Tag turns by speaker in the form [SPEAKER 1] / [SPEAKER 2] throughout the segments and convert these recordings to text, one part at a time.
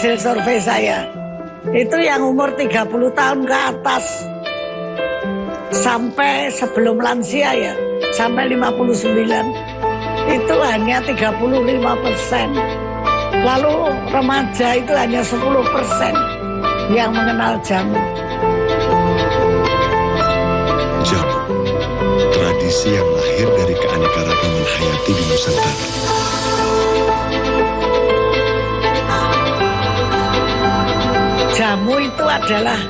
[SPEAKER 1] hasil survei saya, itu yang umur 30 tahun ke atas sampai sebelum lansia ya, sampai 59 itu hanya 35%. Lalu remaja itu hanya 10% yang mengenal jamu.
[SPEAKER 2] Jamu, tradisi yang lahir dari keanekaragaman hayati di Nusantara.
[SPEAKER 1] Jamu itu adalah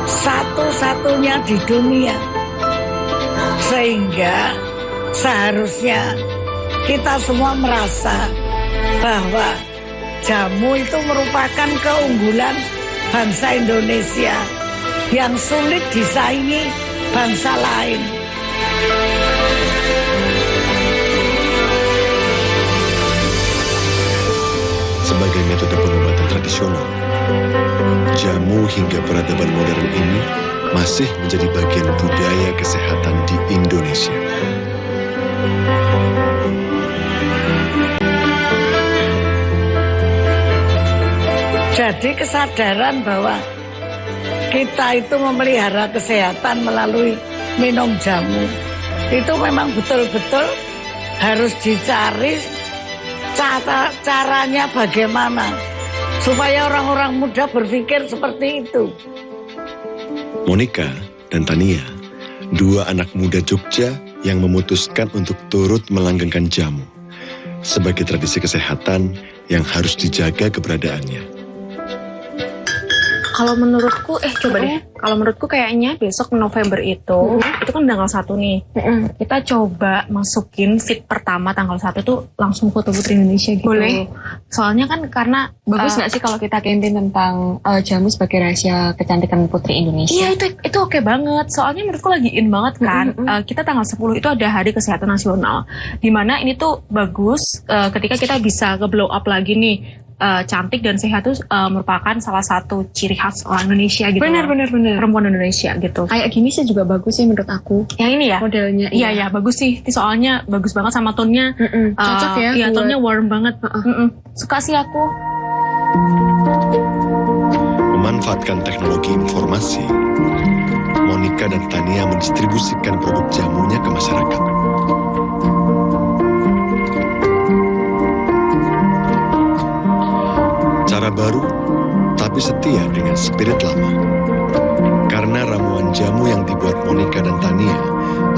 [SPEAKER 1] satu-satunya di dunia. Sehingga seharusnya kita semua merasa bahwa jamu itu merupakan keunggulan bangsa Indonesia yang sulit disaingi bangsa lain.
[SPEAKER 2] Sebagai metode pengobatan tradisional, jamu hingga peradaban modern ini masih menjadi bagian budaya kesehatan di Indonesia.
[SPEAKER 1] Jadi kesadaran bahwa kita itu memelihara kesehatan melalui minum jamu, itu memang betul-betul harus dicari caranya bagaimana supaya orang-orang muda berpikir seperti itu.
[SPEAKER 2] Monika dan Tania, dua anak muda Jogja yang memutuskan untuk turut melanggengkan jamu sebagai tradisi kesehatan yang harus dijaga keberadaannya.
[SPEAKER 3] Kalau menurutku, coba deh. Kalau menurutku kayaknya besok November itu kan tanggal 1 nih. Kita coba masukin fit pertama tanggal 1 tuh langsung foto Putri Indonesia gitu.
[SPEAKER 4] Boleh.
[SPEAKER 3] Soalnya kan karena
[SPEAKER 4] Bagus nggak sih kalau kita campaign tentang jamu sebagai rahasia kecantikan Putri Indonesia?
[SPEAKER 3] Iya itu oke banget. Soalnya menurutku lagi in banget kan. Kita tanggal 10 itu ada Hari Kesehatan Nasional. Dimana ini tuh bagus ketika kita bisa nge-blow up lagi nih. Cantik dan sehat itu merupakan salah satu ciri khas orang Indonesia gitu.
[SPEAKER 4] Benar.
[SPEAKER 3] Perempuan Indonesia gitu.
[SPEAKER 4] Kayak gini sih juga bagus sih menurut aku.
[SPEAKER 3] Yang ini ya?
[SPEAKER 4] Modelnya.
[SPEAKER 3] Iya bagus sih. Soalnya bagus banget sama tone-nya.
[SPEAKER 4] Cocok ya.
[SPEAKER 3] Iya tone-nya warm banget. Suka sih aku.
[SPEAKER 2] Memanfaatkan teknologi informasi, Monika dan Tania mendistribusikan produk jamunya ke masyarakat. Cara baru, tapi setia dengan spirit lama. Karena ramuan jamu yang dibuat Monika dan Tania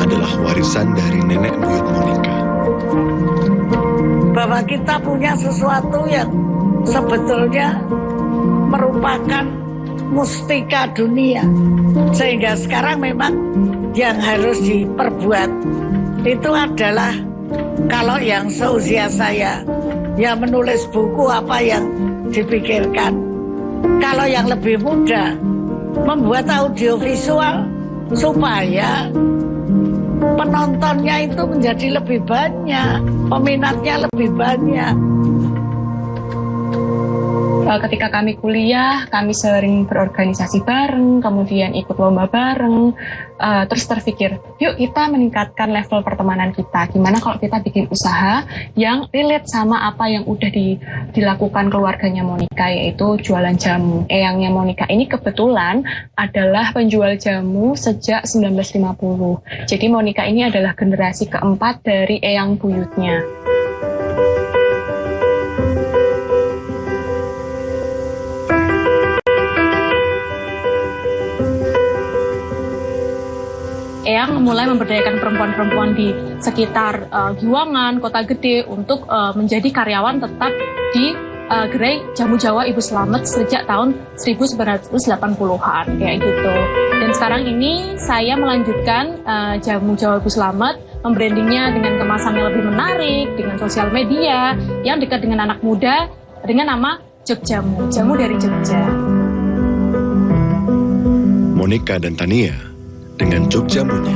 [SPEAKER 2] adalah warisan dari nenek buyut Monika.
[SPEAKER 1] Bahwa kita punya sesuatu yang sebetulnya merupakan mustika dunia. Sehingga sekarang memang yang harus diperbuat itu adalah kalau yang seusia saya, ya menulis buku apa yang dipikirkan. Kalau yang lebih muda, membuat audiovisual supaya penontonnya itu menjadi lebih banyak, peminatnya lebih banyak.
[SPEAKER 4] Ketika kami kuliah, kami sering berorganisasi bareng, kemudian ikut lomba bareng, terus terpikir, yuk kita meningkatkan level pertemanan kita. Gimana kalau kita bikin usaha yang relate sama apa yang udah dilakukan keluarganya Monika, yaitu jualan jamu. Eyangnya Monika ini kebetulan adalah penjual jamu sejak 1950. Jadi Monika ini adalah generasi keempat dari eyang buyutnya.
[SPEAKER 3] Eyang mulai memberdayakan perempuan-perempuan di sekitar Giwangan, Kota Gede untuk menjadi karyawan tetap di gerai Jamu Jawa Ibu Slamet sejak tahun 1980-an kayak gitu. Dan sekarang ini saya melanjutkan Jamu Jawa Ibu Slamet, membrandingnya dengan kemasan yang lebih menarik, dengan sosial media yang dekat dengan anak muda dengan nama Jogjamu, jamu dari Jogja.
[SPEAKER 2] Monika dan Tania dengan Jogjamunya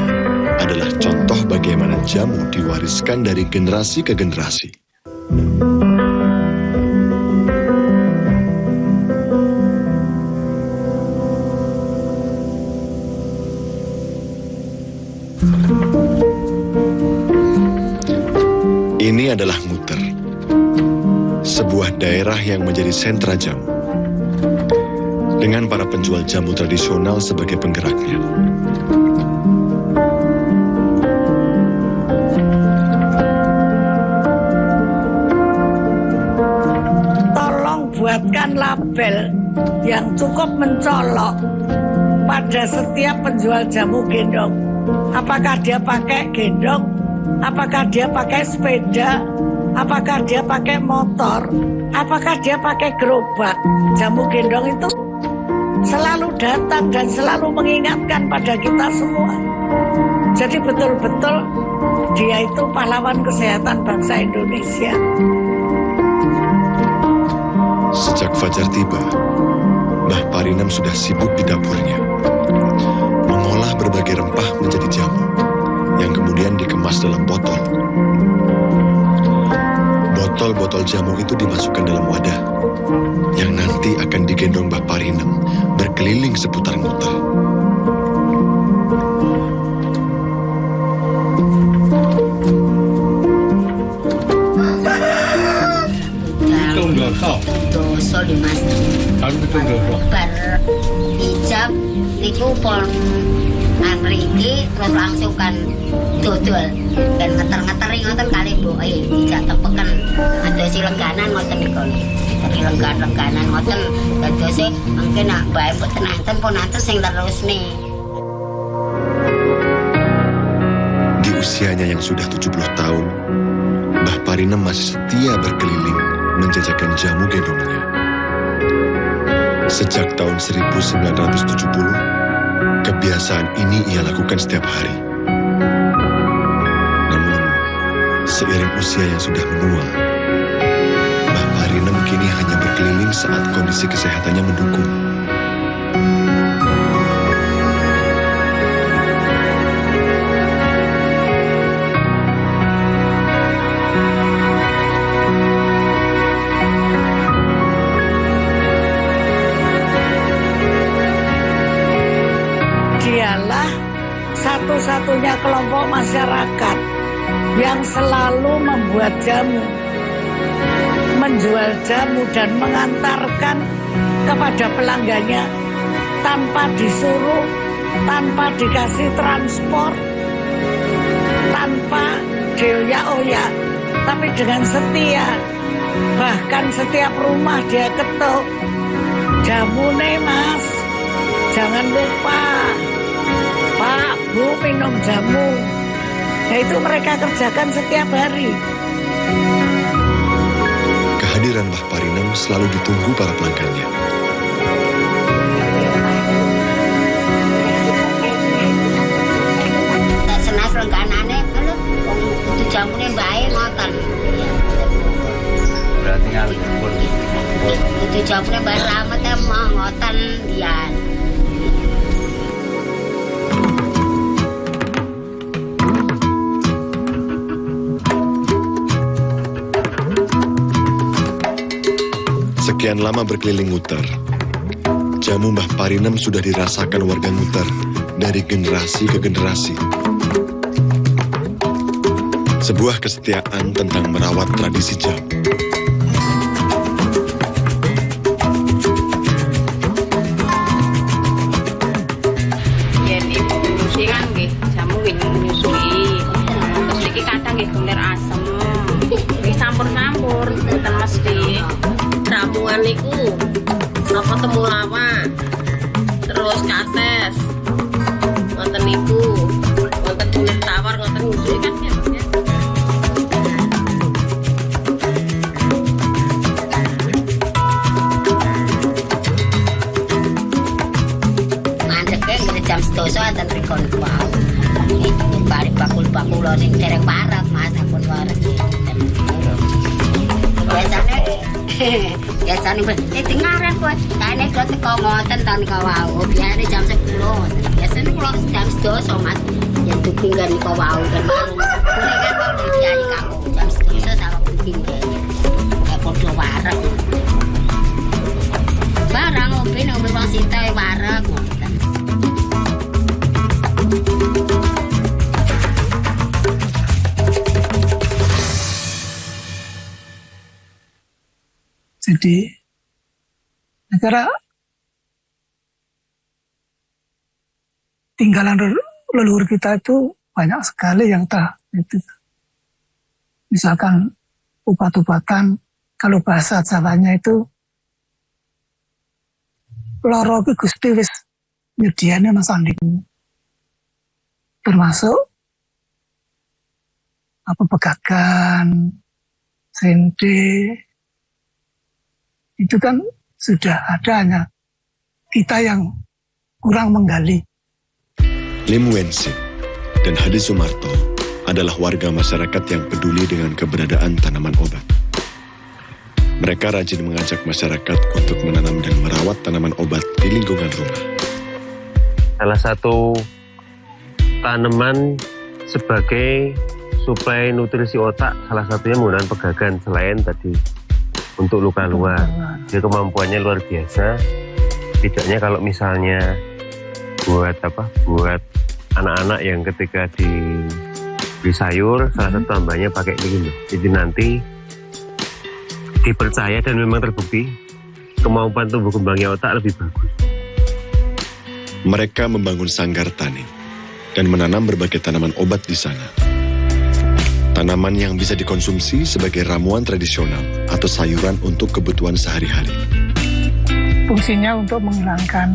[SPEAKER 2] adalah contoh bagaimana jamu diwariskan dari generasi ke generasi. Ini adalah muter, sebuah daerah yang menjadi sentra jamu, dengan para penjual jamu tradisional sebagai penggeraknya.
[SPEAKER 1] Tolong buatkan label yang cukup mencolok pada setiap penjual jamu gendong. Apakah dia pakai gendong, apakah dia pakai sepeda, apakah dia pakai motor, apakah dia pakai gerobak. Jamu gendong itu selalu datang dan selalu mengingatkan pada kita semua. Jadi betul-betul dia itu pahlawan kesehatan bangsa Indonesia.
[SPEAKER 2] Sejak fajar tiba, Mbah Parinem sudah sibuk di dapurnya, mengolah berbagai rempah menjadi jamu, yang kemudian dikemas dalam botol. Botol-botol jamu itu dimasukkan dalam wadah, yang nanti akan digendong Mbah Parinem berkeliling seputar muter.
[SPEAKER 5] Dosa di mas. Bar ijab niku pon mriki terus langsung kan dodol ben ngeter-ngeteri ngoten kalih mboke ijab tepeken adosi lengganan ngoten niku. Dari lenggan-lengganan ngoten dadose mangke nak bae mboten enten pun enten sing terusne.
[SPEAKER 2] Di usianya yang sudah 70 tahun, Mbah Parinem masih setia berkeliling menjajakan jamu gendongnya. Sejak tahun 1970, kebiasaan ini ia lakukan setiap hari. Namun, seiring usia yang sudah menua, Mbah Parinem kini hanya berkeliling saat kondisi kesehatannya mendukung.
[SPEAKER 1] Dialah satu-satunya kelompok masyarakat yang selalu membuat jamu, menjual jamu dan mengantarkan kepada pelanggannya tanpa disuruh, tanpa dikasih transport, tanpa dioyak-oyak, tapi dengan setia. Bahkan setiap rumah dia ketuk, jamu nih mas, jangan lupa Pak, Bu minum jamu. Nah itu mereka kerjakan setiap hari.
[SPEAKER 2] Kehadiran Mbah Parinem selalu ditunggu para pelanggannya.
[SPEAKER 5] Senas lengganane lho kudu jamune bae ngoten.
[SPEAKER 6] Berarti harus
[SPEAKER 5] Kudu jamune bae ramet emang ngoten dian.
[SPEAKER 2] Sekian lama berkeliling Muter, jamu Mbah Parinem sudah dirasakan warga Muter dari generasi ke generasi. Sebuah kesetiaan tentang merawat tradisi jamu.
[SPEAKER 7] Yen ibu nyusui kan nggih, jamu nggih nyusui. Terus iki kadang nggih bener asem. Nggih campur-campur, mboten mesti. Ramuan niku apa temulawak, terus kates, ngoten niku, ngoten kulit tawar, ngoten nyusui kan ya.
[SPEAKER 5] Mandeke nggih jam 12 enten rikon wau. Iki bali bakul-bakul sing dereng parek Mas ampun wareg. Biasanya dengaran buat kayaknya kalau teko ngoten tahun kawau biasanya jam 10 biasanya kalau jam 12 mas yang dupinggan kawau dan boleh kan kalau diayi kamu jam 12 sama dupinggan ya podo wareg barang ngombe wong sintai wareg ngoten.
[SPEAKER 6] Jadi negara tinggalan leluhur kita itu banyak sekali yang itu. Misalkan obat-obatan, kalau bahasa Jawanya itu loro ki Gusti wis nyediane Mas Andi. Termasuk pegagan, sente, itu kan sudah ada, hanya kita yang kurang menggali.
[SPEAKER 2] Lim Wensin dan Hadi Sumarto adalah warga masyarakat yang peduli dengan keberadaan tanaman obat. Mereka rajin mengajak masyarakat untuk menanam dan merawat tanaman obat di lingkungan rumah.
[SPEAKER 8] Salah satu tanaman sebagai suplai nutrisi otak, salah satunya menggunakan pegagan selain tadi untuk luka luar. Jadi kemampuannya luar biasa. Tidaknya kalau misalnya buat anak-anak yang ketika beli sayur, salah satu tambahnya pakai ini. Jadi nanti dipercaya dan memang terbukti kemampuan tumbuh kembangnya otak lebih bagus.
[SPEAKER 2] Mereka membangun sanggar tani dan menanam berbagai tanaman obat di sana. Tanaman yang bisa dikonsumsi sebagai ramuan tradisional atau sayuran untuk kebutuhan sehari-hari.
[SPEAKER 6] Fungsinya untuk menghilangkan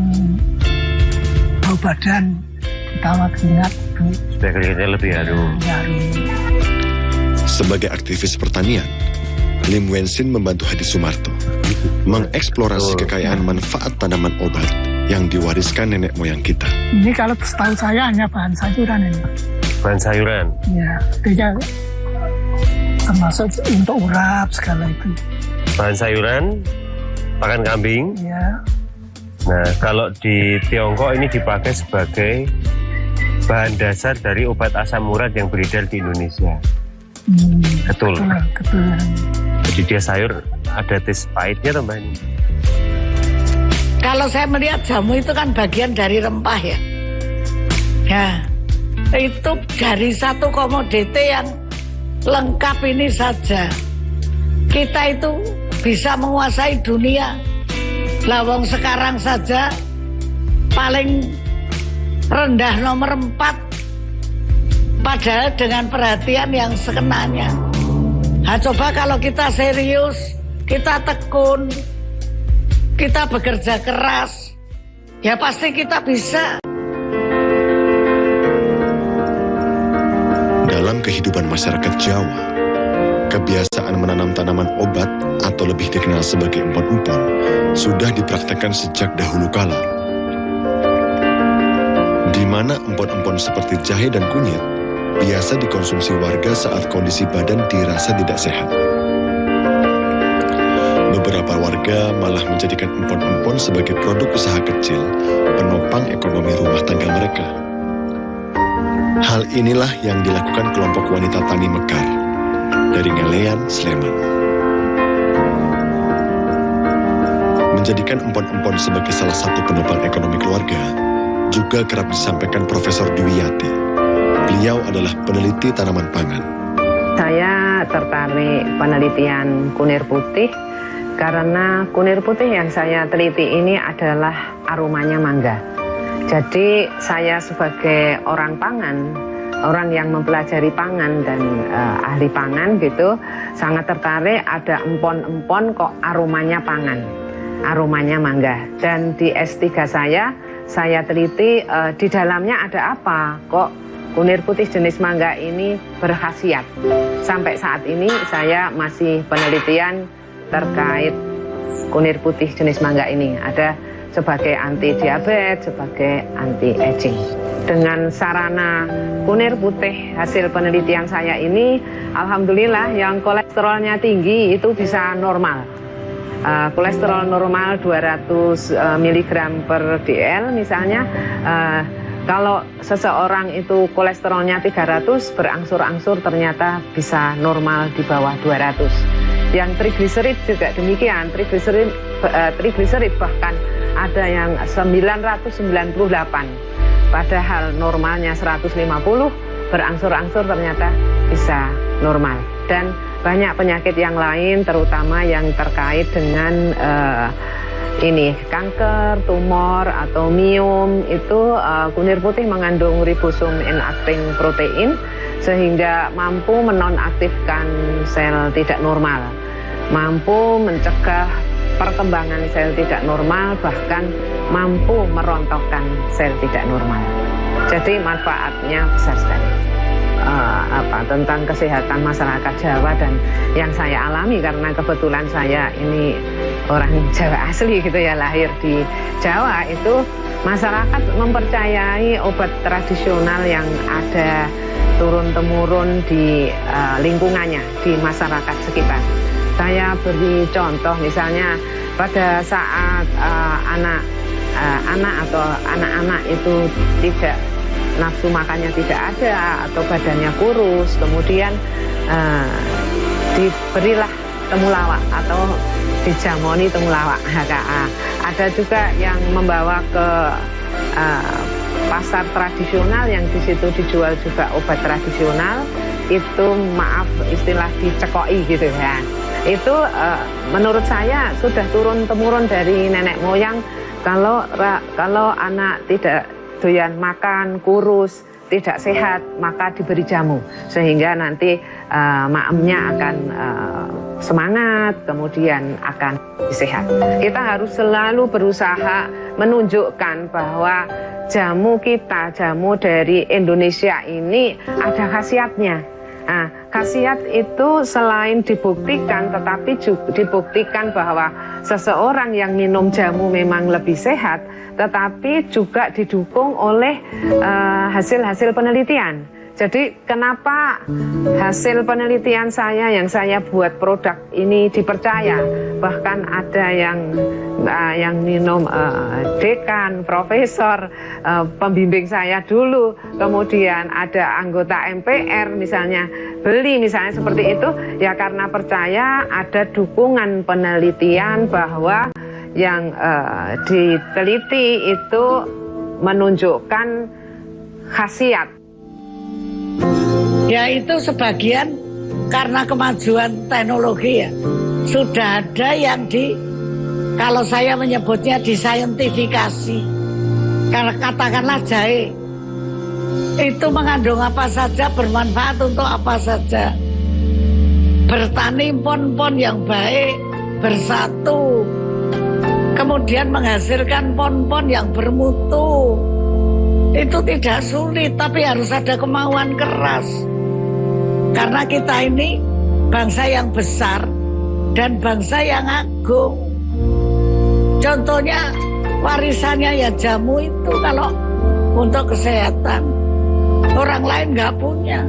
[SPEAKER 6] bau badan, terutama keringat.
[SPEAKER 8] Supaya keringatnya lebih harum.
[SPEAKER 2] Sebagai aktivis pertanian, Lim Wensin membantu Hadi Sumarto mengeksplorasi kekayaan manfaat tanaman obat yang diwariskan nenek moyang kita.
[SPEAKER 6] Ini kalau setahu saya hanya bahan sayuran ini.
[SPEAKER 8] Bahan sayuran?
[SPEAKER 6] Ya, dia termasuk untuk urap segala itu.
[SPEAKER 8] Bahan sayuran, pakan kambing.
[SPEAKER 6] Ya.
[SPEAKER 8] Nah, kalau di Tiongkok ini dipakai sebagai bahan dasar dari obat asam urat yang beredar di Indonesia. Betul.
[SPEAKER 6] Betul.
[SPEAKER 8] Jadi dia sayur ada tes pahitnya tambah ini.
[SPEAKER 1] Kalau saya melihat jamu itu kan bagian dari rempah ya. Ya, itu dari satu komoditi yang lengkap ini saja. Kita itu bisa menguasai dunia. Lawang sekarang saja paling rendah nomor 4. Padahal dengan perhatian yang sekenanya. Nah, coba kalau kita serius, kita tekun, kita bekerja keras, ya pasti kita bisa.
[SPEAKER 2] Dalam kehidupan masyarakat Jawa, kebiasaan menanam tanaman obat atau lebih dikenal sebagai empon-empon sudah dipraktekkan sejak dahulu kala. Di mana empon-empon seperti jahe dan kunyit biasa dikonsumsi warga saat kondisi badan dirasa tidak sehat. Beberapa warga malah menjadikan empon-empon sebagai produk usaha kecil, penopang ekonomi rumah tangga mereka. Hal inilah yang dilakukan kelompok wanita tani Mekar dari Ngelean, Sleman. Menjadikan empon-empon sebagai salah satu penopang ekonomi keluarga juga kerap disampaikan Profesor Dwiyati. Beliau adalah peneliti tanaman pangan.
[SPEAKER 9] Saya tertarik penelitian kunir putih karena kunir putih yang saya teliti ini adalah aromanya mangga. Jadi saya sebagai orang pangan, orang yang mempelajari pangan dan ahli pangan gitu, sangat tertarik ada empon-empon kok aromanya pangan, aromanya mangga. Dan di S3 saya teliti di dalamnya ada apa kok kunir putih jenis mangga ini berkhasiat. Sampai saat ini saya masih penelitian terkait kunir putih jenis mangga ini. Ada sebagai anti diabetes, sebagai anti aging. Dengan sarana kunir putih hasil penelitian saya ini, alhamdulillah yang kolesterolnya tinggi itu bisa normal. Kolesterol normal 200 mg per dl misalnya. Kalau seseorang itu kolesterolnya 300, berangsur-angsur ternyata bisa normal di bawah 200. Yang trigliserid juga demikian, trigliserid bahkan ada yang 998. Padahal normalnya 150, berangsur-angsur ternyata bisa normal. Dan banyak penyakit yang lain, terutama yang terkait dengan kanker, tumor atau miom. Itu kunir putih mengandung ribosum inacting protein sehingga mampu menonaktifkan sel tidak normal, mampu mencegah perkembangan sel tidak normal, bahkan mampu merontokkan sel tidak normal. Jadi manfaatnya besar sekali. Tentang kesehatan masyarakat Jawa dan yang saya alami karena kebetulan saya ini orang Jawa asli gitu ya, lahir di Jawa, itu masyarakat mempercayai obat tradisional yang ada turun-temurun di lingkungannya, di masyarakat sekitar. Saya beri contoh, misalnya pada saat anak atau anak-anak itu tidak nafsu makannya tidak ada atau badannya kurus, kemudian diberilah temulawak atau dijamoni temulawak HKA. Ada juga yang membawa ke pasar tradisional yang di situ dijual juga obat tradisional, itu maaf istilah dicekoi gitu ya. Itu menurut saya sudah turun-temurun dari nenek moyang. Kalau anak tidak doyan makan, kurus, tidak sehat, maka diberi jamu sehingga nanti maemnya akan semangat, kemudian akan sehat. Kita harus selalu berusaha menunjukkan bahwa jamu kita, jamu dari Indonesia ini ada khasiatnya. Nah, khasiat itu selain dibuktikan, tetapi juga dibuktikan bahwa seseorang yang minum jamu memang lebih sehat, tetapi juga didukung oleh hasil-hasil penelitian. Jadi kenapa hasil penelitian saya yang saya buat produk ini dipercaya? Bahkan ada yang minum dekan, profesor, pembimbing saya dulu, kemudian ada anggota MPR misalnya, beli misalnya seperti itu, ya karena percaya ada dukungan penelitian bahwa yang diteliti itu menunjukkan khasiat.
[SPEAKER 1] Ya itu sebagian karena kemajuan teknologi ya. Sudah ada yang kalau saya menyebutnya disaintifikasi. Karena katakanlah jahe, itu mengandung apa saja, bermanfaat untuk apa saja. Bertani pon-pon yang baik, bersatu, kemudian menghasilkan pon-pon yang bermutu. Itu tidak sulit, tapi harus ada kemauan keras. Karena kita ini bangsa yang besar dan bangsa yang agung. Contohnya warisannya ya jamu itu kalau untuk kesehatan. Orang lain nggak punya.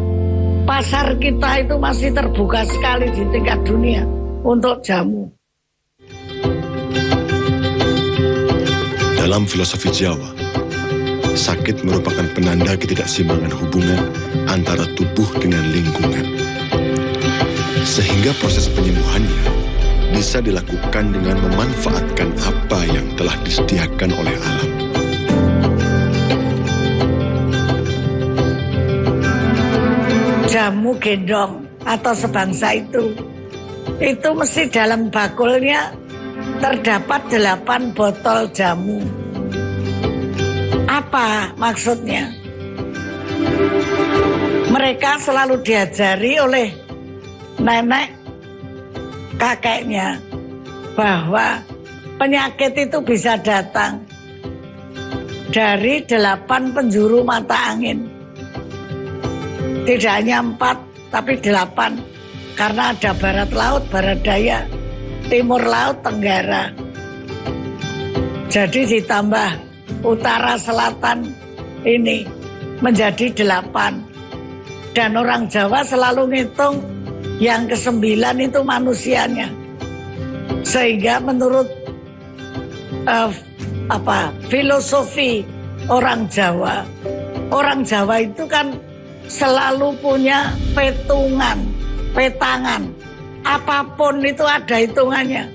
[SPEAKER 1] Pasar kita itu masih terbuka sekali di tingkat dunia untuk jamu.
[SPEAKER 2] Dalam filosofi Jawa, sakit merupakan penanda ketidakseimbangan hubungan antara tubuh dengan lingkungan. Sehingga proses penyembuhannya bisa dilakukan dengan memanfaatkan apa yang telah disediakan oleh alam.
[SPEAKER 1] Jamu gendong atau sebangsa itu mesti dalam bakulnya terdapat 8 botol jamu. Apa maksudnya? Mereka selalu diajari oleh nenek kakeknya bahwa penyakit itu bisa datang dari 8 penjuru mata angin. Tidak hanya 4, tapi 8. Karena ada barat laut, barat daya, timur laut, tenggara. Jadi ditambah utara selatan ini menjadi 8. Dan orang Jawa selalu ngitung yang ke-9 itu manusianya. Sehingga menurut filosofi orang Jawa itu kan selalu punya petangan. Apapun itu ada hitungannya.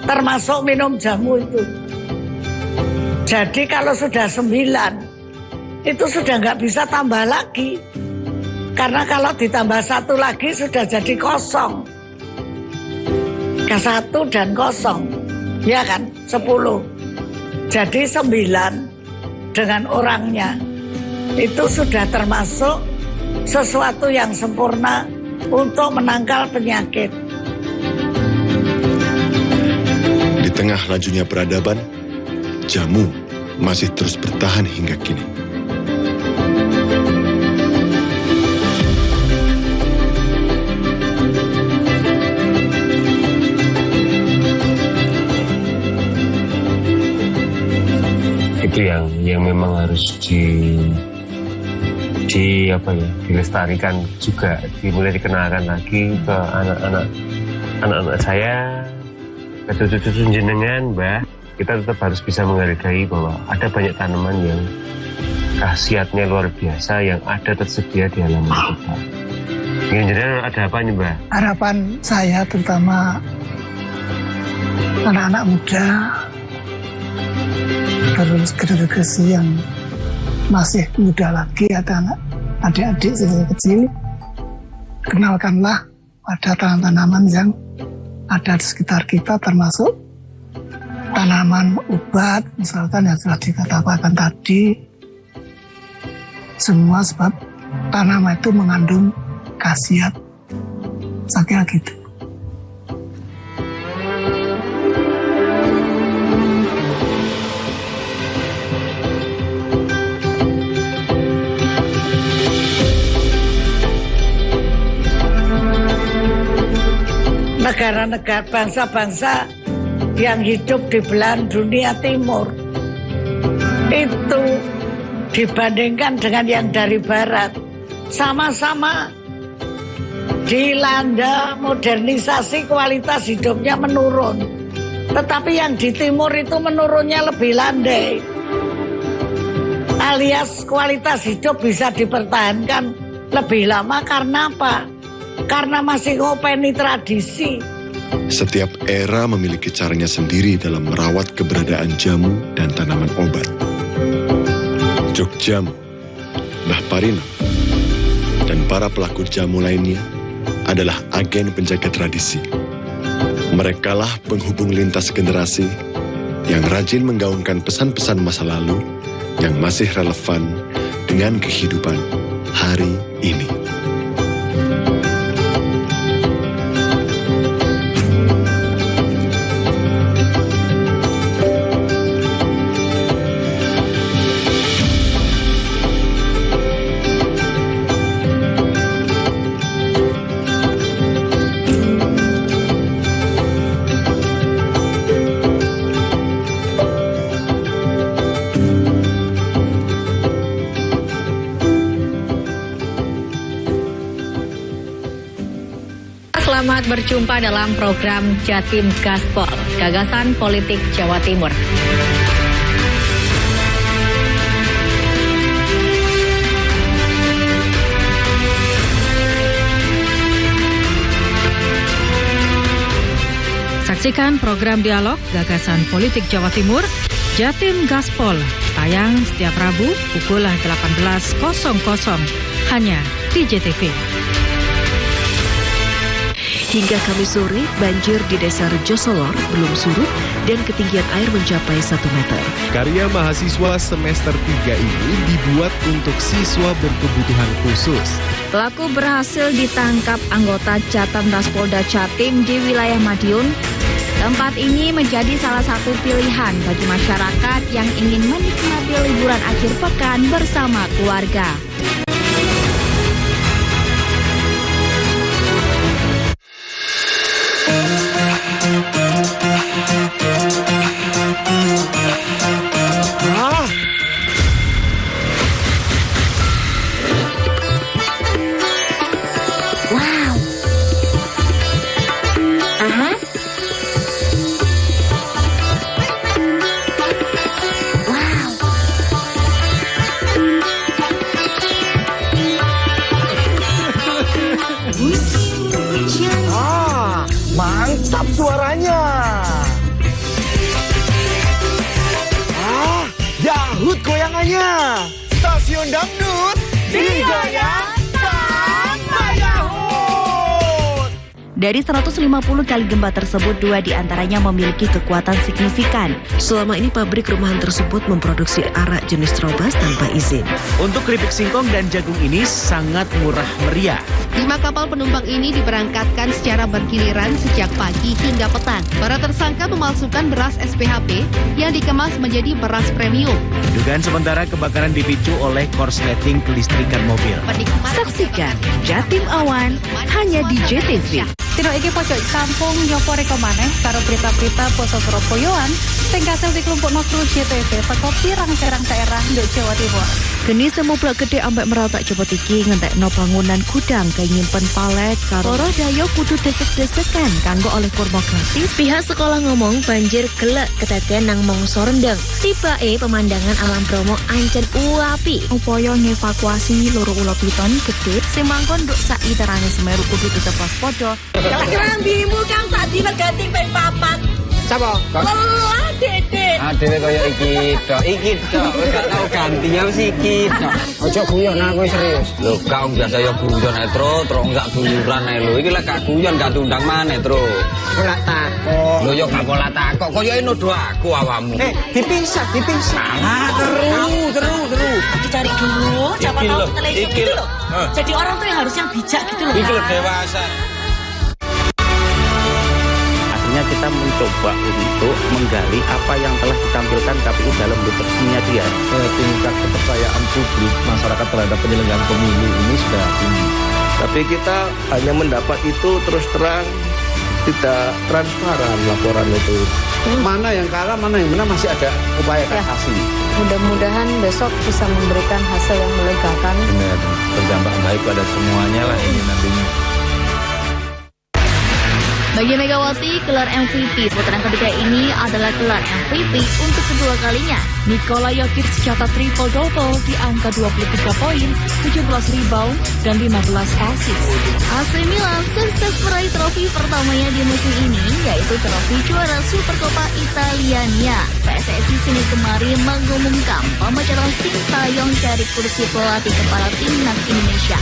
[SPEAKER 1] Termasuk minum jamu itu. Jadi kalau sudah 9, itu sudah nggak bisa tambah lagi. Karena kalau ditambah 1 lagi sudah jadi kosong. Ke 1 dan kosong. Ya kan? 10. Jadi 9 dengan orangnya. Itu sudah termasuk sesuatu yang sempurna untuk menangkal penyakit.
[SPEAKER 2] Di tengah lajunya peradaban, jamu masih terus bertahan hingga kini.
[SPEAKER 8] Itu yang memang harus dilestarikan juga, dimulai dikenalkan lagi ke anak-anak saya, ke cucu-cucu jenengan, Mbah. Kita tetap harus bisa menghargai bahwa ada banyak tanaman yang khasiatnya luar biasa yang ada tersedia di halaman kita. Yang jenengan ada apa nih, Mbah?
[SPEAKER 6] Harapan saya terutama anak-anak muda, terus generasi yang masih muda lagi, ada anak adik-adik kecil, kenalkanlah pada tanaman-tanaman yang ada di sekitar kita, termasuk tanaman obat, misalkan yang telah dikatakan tadi, semua sebab tanaman itu mengandung khasiat. Saya kira gitu.
[SPEAKER 1] Negara-negara bangsa-bangsa yang hidup di belahan dunia timur itu dibandingkan dengan yang dari barat sama-sama dilanda modernisasi, kualitas hidupnya menurun, tetapi yang di timur itu menurunnya lebih landai, alias kualitas hidup bisa dipertahankan lebih lama. Karena apa? Karena masih ngopeni tradisi.
[SPEAKER 2] Setiap era memiliki caranya sendiri dalam merawat keberadaan jamu dan tanaman obat. Jogjamu, Mbah Parino, dan para pelaku jamu lainnya adalah agen penjaga tradisi. Merekalah penghubung lintas generasi yang rajin menggaungkan pesan-pesan masa lalu yang masih relevan dengan kehidupan hari ini.
[SPEAKER 10] Selamat berjumpa dalam program Jatim Gaspol, Gagasan Politik Jawa Timur. Saksikan program dialog Gagasan Politik Jawa Timur, Jatim Gaspol, tayang setiap Rabu pukul 18.00 hanya di JTV.
[SPEAKER 11] Hingga Kamis sore, banjir di Desa Rejosolor belum surut dan ketinggian air mencapai 1 meter.
[SPEAKER 12] Karya mahasiswa semester 3 ini dibuat untuk siswa berkebutuhan khusus.
[SPEAKER 10] Pelaku berhasil ditangkap anggota Jatanras Polda Jatim di wilayah Madiun. Tempat ini menjadi salah satu pilihan bagi masyarakat yang ingin menikmati liburan akhir pekan bersama keluarga.
[SPEAKER 13] Mantap suaranya. Yahut goyangannya. Stasiun Dangdut digoyang.
[SPEAKER 10] Dari 150 kali gempa tersebut, 2 diantaranya memiliki kekuatan signifikan.
[SPEAKER 11] Selama ini pabrik rumahan tersebut memproduksi arak jenis Trobas tanpa izin.
[SPEAKER 14] Untuk keripik singkong dan jagung ini sangat murah meriah.
[SPEAKER 15] 5 kapal penumpang ini diberangkatkan secara bergiliran sejak pagi hingga petang. Para tersangka memalsukan beras SPHP yang dikemas menjadi beras premium.
[SPEAKER 14] Dugaan sementara kebakaran dipicu oleh korsleting kelistrikan mobil.
[SPEAKER 11] Saksikan Jatim Awan hanya di JTV.
[SPEAKER 16] Tino iki pojok kampung nyopo reko maneh karo berita-berita poso Surabayaan sing kasil dikelompokno kru JTV teko pirang-pirang daerah nduk Jawa Timur.
[SPEAKER 10] Geni semublak gede ambek meratak cepet iki ngentekno bangunan gudang kaya nyimpen palet karo para dayo kudu desek-desekan kanggo oleh kurma gratis.
[SPEAKER 17] Pihak sekolah ngomong banjir gelek kedadean nang mangsa rendeng. Tibake pemandangan alam Bromo ancen uapi.
[SPEAKER 10] Upaya ngevakuasi loro ula piton gede sing mangkon nduk sak literane Semeru kudu tetep waspada.
[SPEAKER 1] Kelambimu kang sak diwegating ping 4.
[SPEAKER 18] Sapa?
[SPEAKER 1] Lelah Dede.
[SPEAKER 18] Dhewe kaya iki tok. Wis gak tau gantinya wis iki tok. Aja guyon aku serius. Lho, kau biasa ya guyon ae terus gak guyuran ae lho. Iki lek gak guyon gak diundang maneh terus. Ora takok. Lho ya gak pola takok. Koyoke nuduh aku awakmu.
[SPEAKER 13] Dipisah.
[SPEAKER 18] Salah terus.
[SPEAKER 1] Dicari dulu, siapa tahu televisi gitu loh. Jadi orang tuh yang harusnya bijak gitu loh.
[SPEAKER 18] Iki lho dewasa.
[SPEAKER 19] Kita mencoba untuk menggali apa yang telah ditampilkan KPU dalam versinya dia.
[SPEAKER 20] Tingkat kepercayaan publik masyarakat terhadap penyelenggaraan pemilu ini sudah tinggi.
[SPEAKER 19] Tapi kita hanya mendapat itu terus terang, tidak transparan laporan itu.
[SPEAKER 20] Mana yang kalah, mana yang menang masih ada upaya kasasi.
[SPEAKER 21] Mudah-mudahan besok bisa memberikan hasil yang melegakan.
[SPEAKER 20] Benar, berdampak baik pada semuanya lah ini nantinya.
[SPEAKER 10] Bagi Megawati, gelar MVP putaran ketiga ini adalah gelar MVP untuk kedua kalinya. Nikola Jokic mencatat triple-double di angka 23 poin, 17 rebound, dan 15 asis. AC Milan sukses meraih trofi pertamanya di musim ini, yaitu trofi juara Supercoppa Italiania. PSSI Senin kemarin mengumumkan pemecatan Sintayong dari kursi pelatih kepala timnas Indonesia.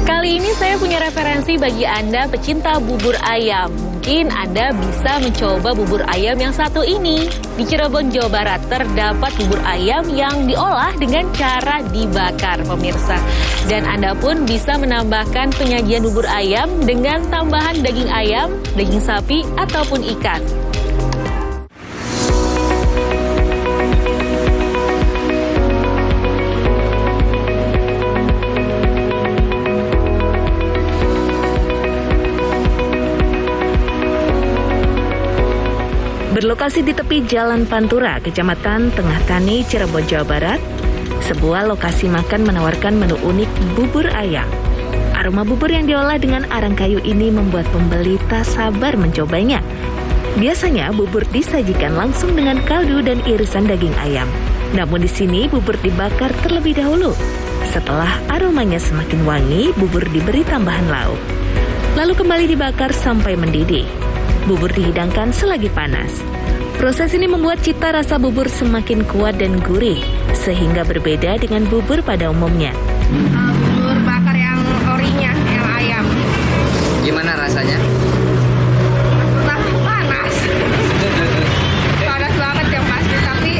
[SPEAKER 17] Kali ini saya punya referensi bagi Anda pecinta bubur ayam. Mungkin Anda bisa mencoba bubur ayam yang satu ini. Di Cirebon, Jawa Barat terdapat bubur ayam yang diolah dengan cara dibakar, pemirsa. Dan Anda pun bisa menambahkan penyajian bubur ayam dengan tambahan daging ayam, daging sapi, ataupun ikan.
[SPEAKER 11] Berlokasi di tepi Jalan Pantura, Kecamatan Tengah Tani, Cirebon, Jawa Barat, sebuah lokasi makan menawarkan menu unik bubur ayam. Aroma bubur yang diolah dengan arang kayu ini membuat pembeli tak sabar mencobanya. Biasanya bubur disajikan langsung dengan kaldu dan irisan daging ayam. Namun di sini bubur dibakar terlebih dahulu. Setelah aromanya semakin wangi, bubur diberi tambahan lauk. Lalu kembali dibakar sampai mendidih. Bubur dihidangkan selagi panas. Proses ini membuat cita rasa bubur semakin kuat dan gurih, sehingga berbeda dengan bubur pada umumnya.
[SPEAKER 21] Bubur bakar yang orinya, yang ayam.
[SPEAKER 18] Gimana rasanya?
[SPEAKER 21] Panas. Panas banget yang pasti, tapi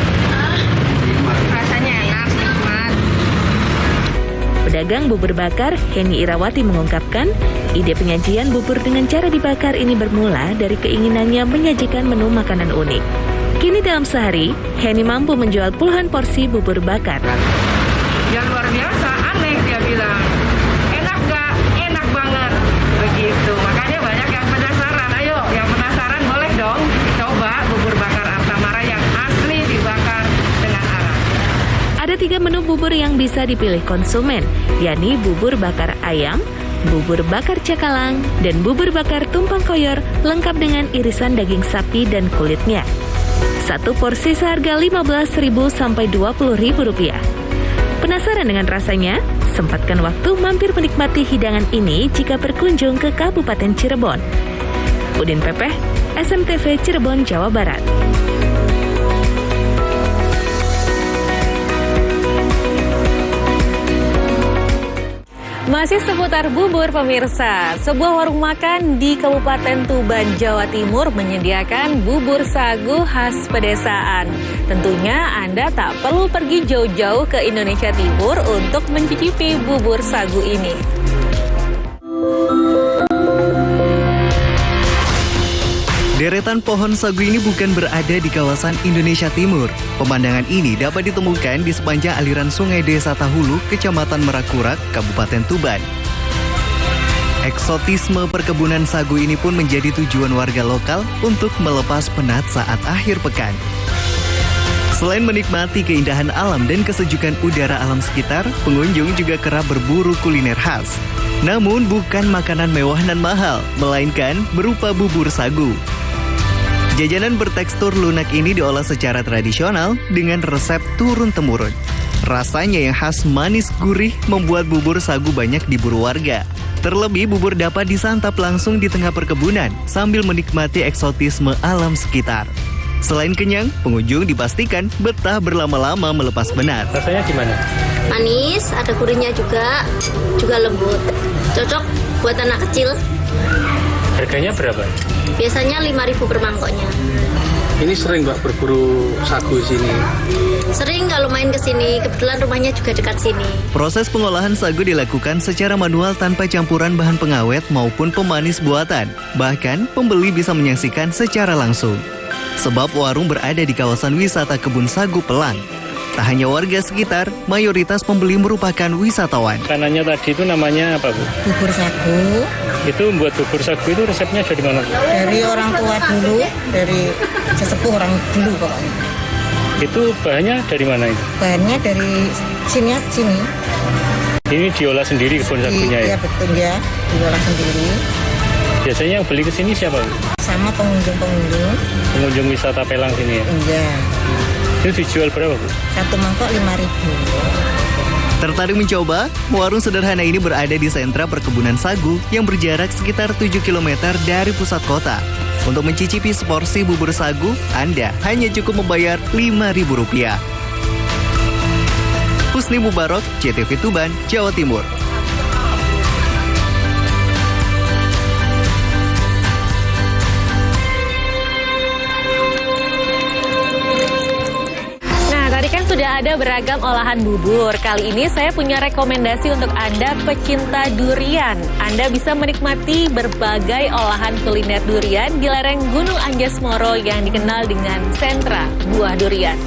[SPEAKER 21] rasanya enak, nikmat.
[SPEAKER 11] Pedagang bubur bakar Heni Irawati mengungkapkan, ide penyajian bubur dengan cara dibakar ini bermula dari keinginannya menyajikan menu makanan unik. Kini dalam sehari, Heni mampu menjual puluhan porsi bubur bakar.
[SPEAKER 21] Yang luar biasa, aneh dia bilang. Enak gak?
[SPEAKER 11] 3 menu bubur yang bisa dipilih konsumen, yakni bubur bakar ayam, bubur bakar cakalang, dan bubur bakar tumpang koyor lengkap dengan irisan daging sapi dan kulitnya. Satu porsi seharga Rp15.000 sampai Rp20.000. Penasaran dengan rasanya? Sempatkan waktu mampir menikmati hidangan ini jika berkunjung ke Kabupaten Cirebon. Udin Pepeh, SMTV Cirebon, Jawa Barat.
[SPEAKER 17] Masih seputar bubur pemirsa, sebuah warung makan di Kabupaten Tuban, Jawa Timur menyediakan bubur sagu khas pedesaan. Tentunya Anda tak perlu pergi jauh-jauh ke Indonesia Timur untuk mencicipi bubur sagu ini.
[SPEAKER 4] Deretan pohon sagu ini bukan berada di kawasan Indonesia Timur. Pemandangan ini dapat ditemukan di sepanjang aliran Sungai Desa Tahulu, Kecamatan Merakurak, Kabupaten Tuban. Eksotisme perkebunan sagu ini pun menjadi tujuan warga lokal untuk melepas penat saat akhir pekan. Selain menikmati keindahan alam dan kesejukan udara alam sekitar, pengunjung juga kerap berburu kuliner khas. Namun bukan makanan mewah dan mahal, melainkan berupa bubur sagu. Jajanan bertekstur lunak ini diolah secara tradisional dengan resep turun-temurun. Rasanya yang khas manis gurih membuat bubur sagu banyak diburu warga. Terlebih bubur dapat disantap langsung di tengah perkebunan sambil menikmati eksotisme alam sekitar. Selain kenyang, pengunjung dipastikan betah berlama-lama melepas penat.
[SPEAKER 22] Rasanya gimana?
[SPEAKER 23] Manis, ada gurihnya juga lembut. Cocok buat anak kecil.
[SPEAKER 22] Harganya berapa?
[SPEAKER 23] Biasanya 5.000 per mangkoknya.
[SPEAKER 22] Ini sering Mbak berburu sagu sini?
[SPEAKER 23] Sering kalau main ke sini, kebetulan rumahnya juga dekat sini.
[SPEAKER 4] Proses pengolahan sagu dilakukan secara manual tanpa campuran bahan pengawet maupun pemanis buatan. Bahkan, pembeli bisa menyaksikan secara langsung. Sebab warung berada di kawasan wisata Kebun Sagu Pelang. Tak hanya warga sekitar, mayoritas pembeli merupakan wisatawan.
[SPEAKER 22] Makanannya tadi itu namanya apa, Bu?
[SPEAKER 24] Bubur sagu.
[SPEAKER 22] Itu membuat bubur sagu itu resepnya dari mana?
[SPEAKER 24] Dari orang tua dulu, dari sesepuh orang dulu pokoknya.
[SPEAKER 22] Itu bahannya dari mana itu?
[SPEAKER 24] Bahannya dari sini.
[SPEAKER 22] Ini diolah sendiri kebun sagunya ya?
[SPEAKER 24] Iya betul ya, diolah sendiri.
[SPEAKER 22] Biasanya yang beli ke sini siapa, Bu?
[SPEAKER 24] Sama pengunjung.
[SPEAKER 22] Pengunjung wisata Pelang sini ya?
[SPEAKER 24] Iya.
[SPEAKER 22] Itu dijual berapa, Bu?
[SPEAKER 24] Satu mangkok 5.000.
[SPEAKER 4] Tertarik mencoba? Warung sederhana ini berada di sentra perkebunan sagu yang berjarak sekitar 7 km dari pusat kota. Untuk mencicipi seporsi bubur sagu, Anda hanya cukup membayar Rp5.000. Husni Mubarok, JTV Tuban, Jawa Timur.
[SPEAKER 17] Sudah ada beragam olahan bubur. Kali ini saya punya rekomendasi untuk Anda pecinta durian. Anda bisa menikmati berbagai olahan kuliner durian di lereng Gunung Anjas-Moro yang dikenal dengan sentra buah durian.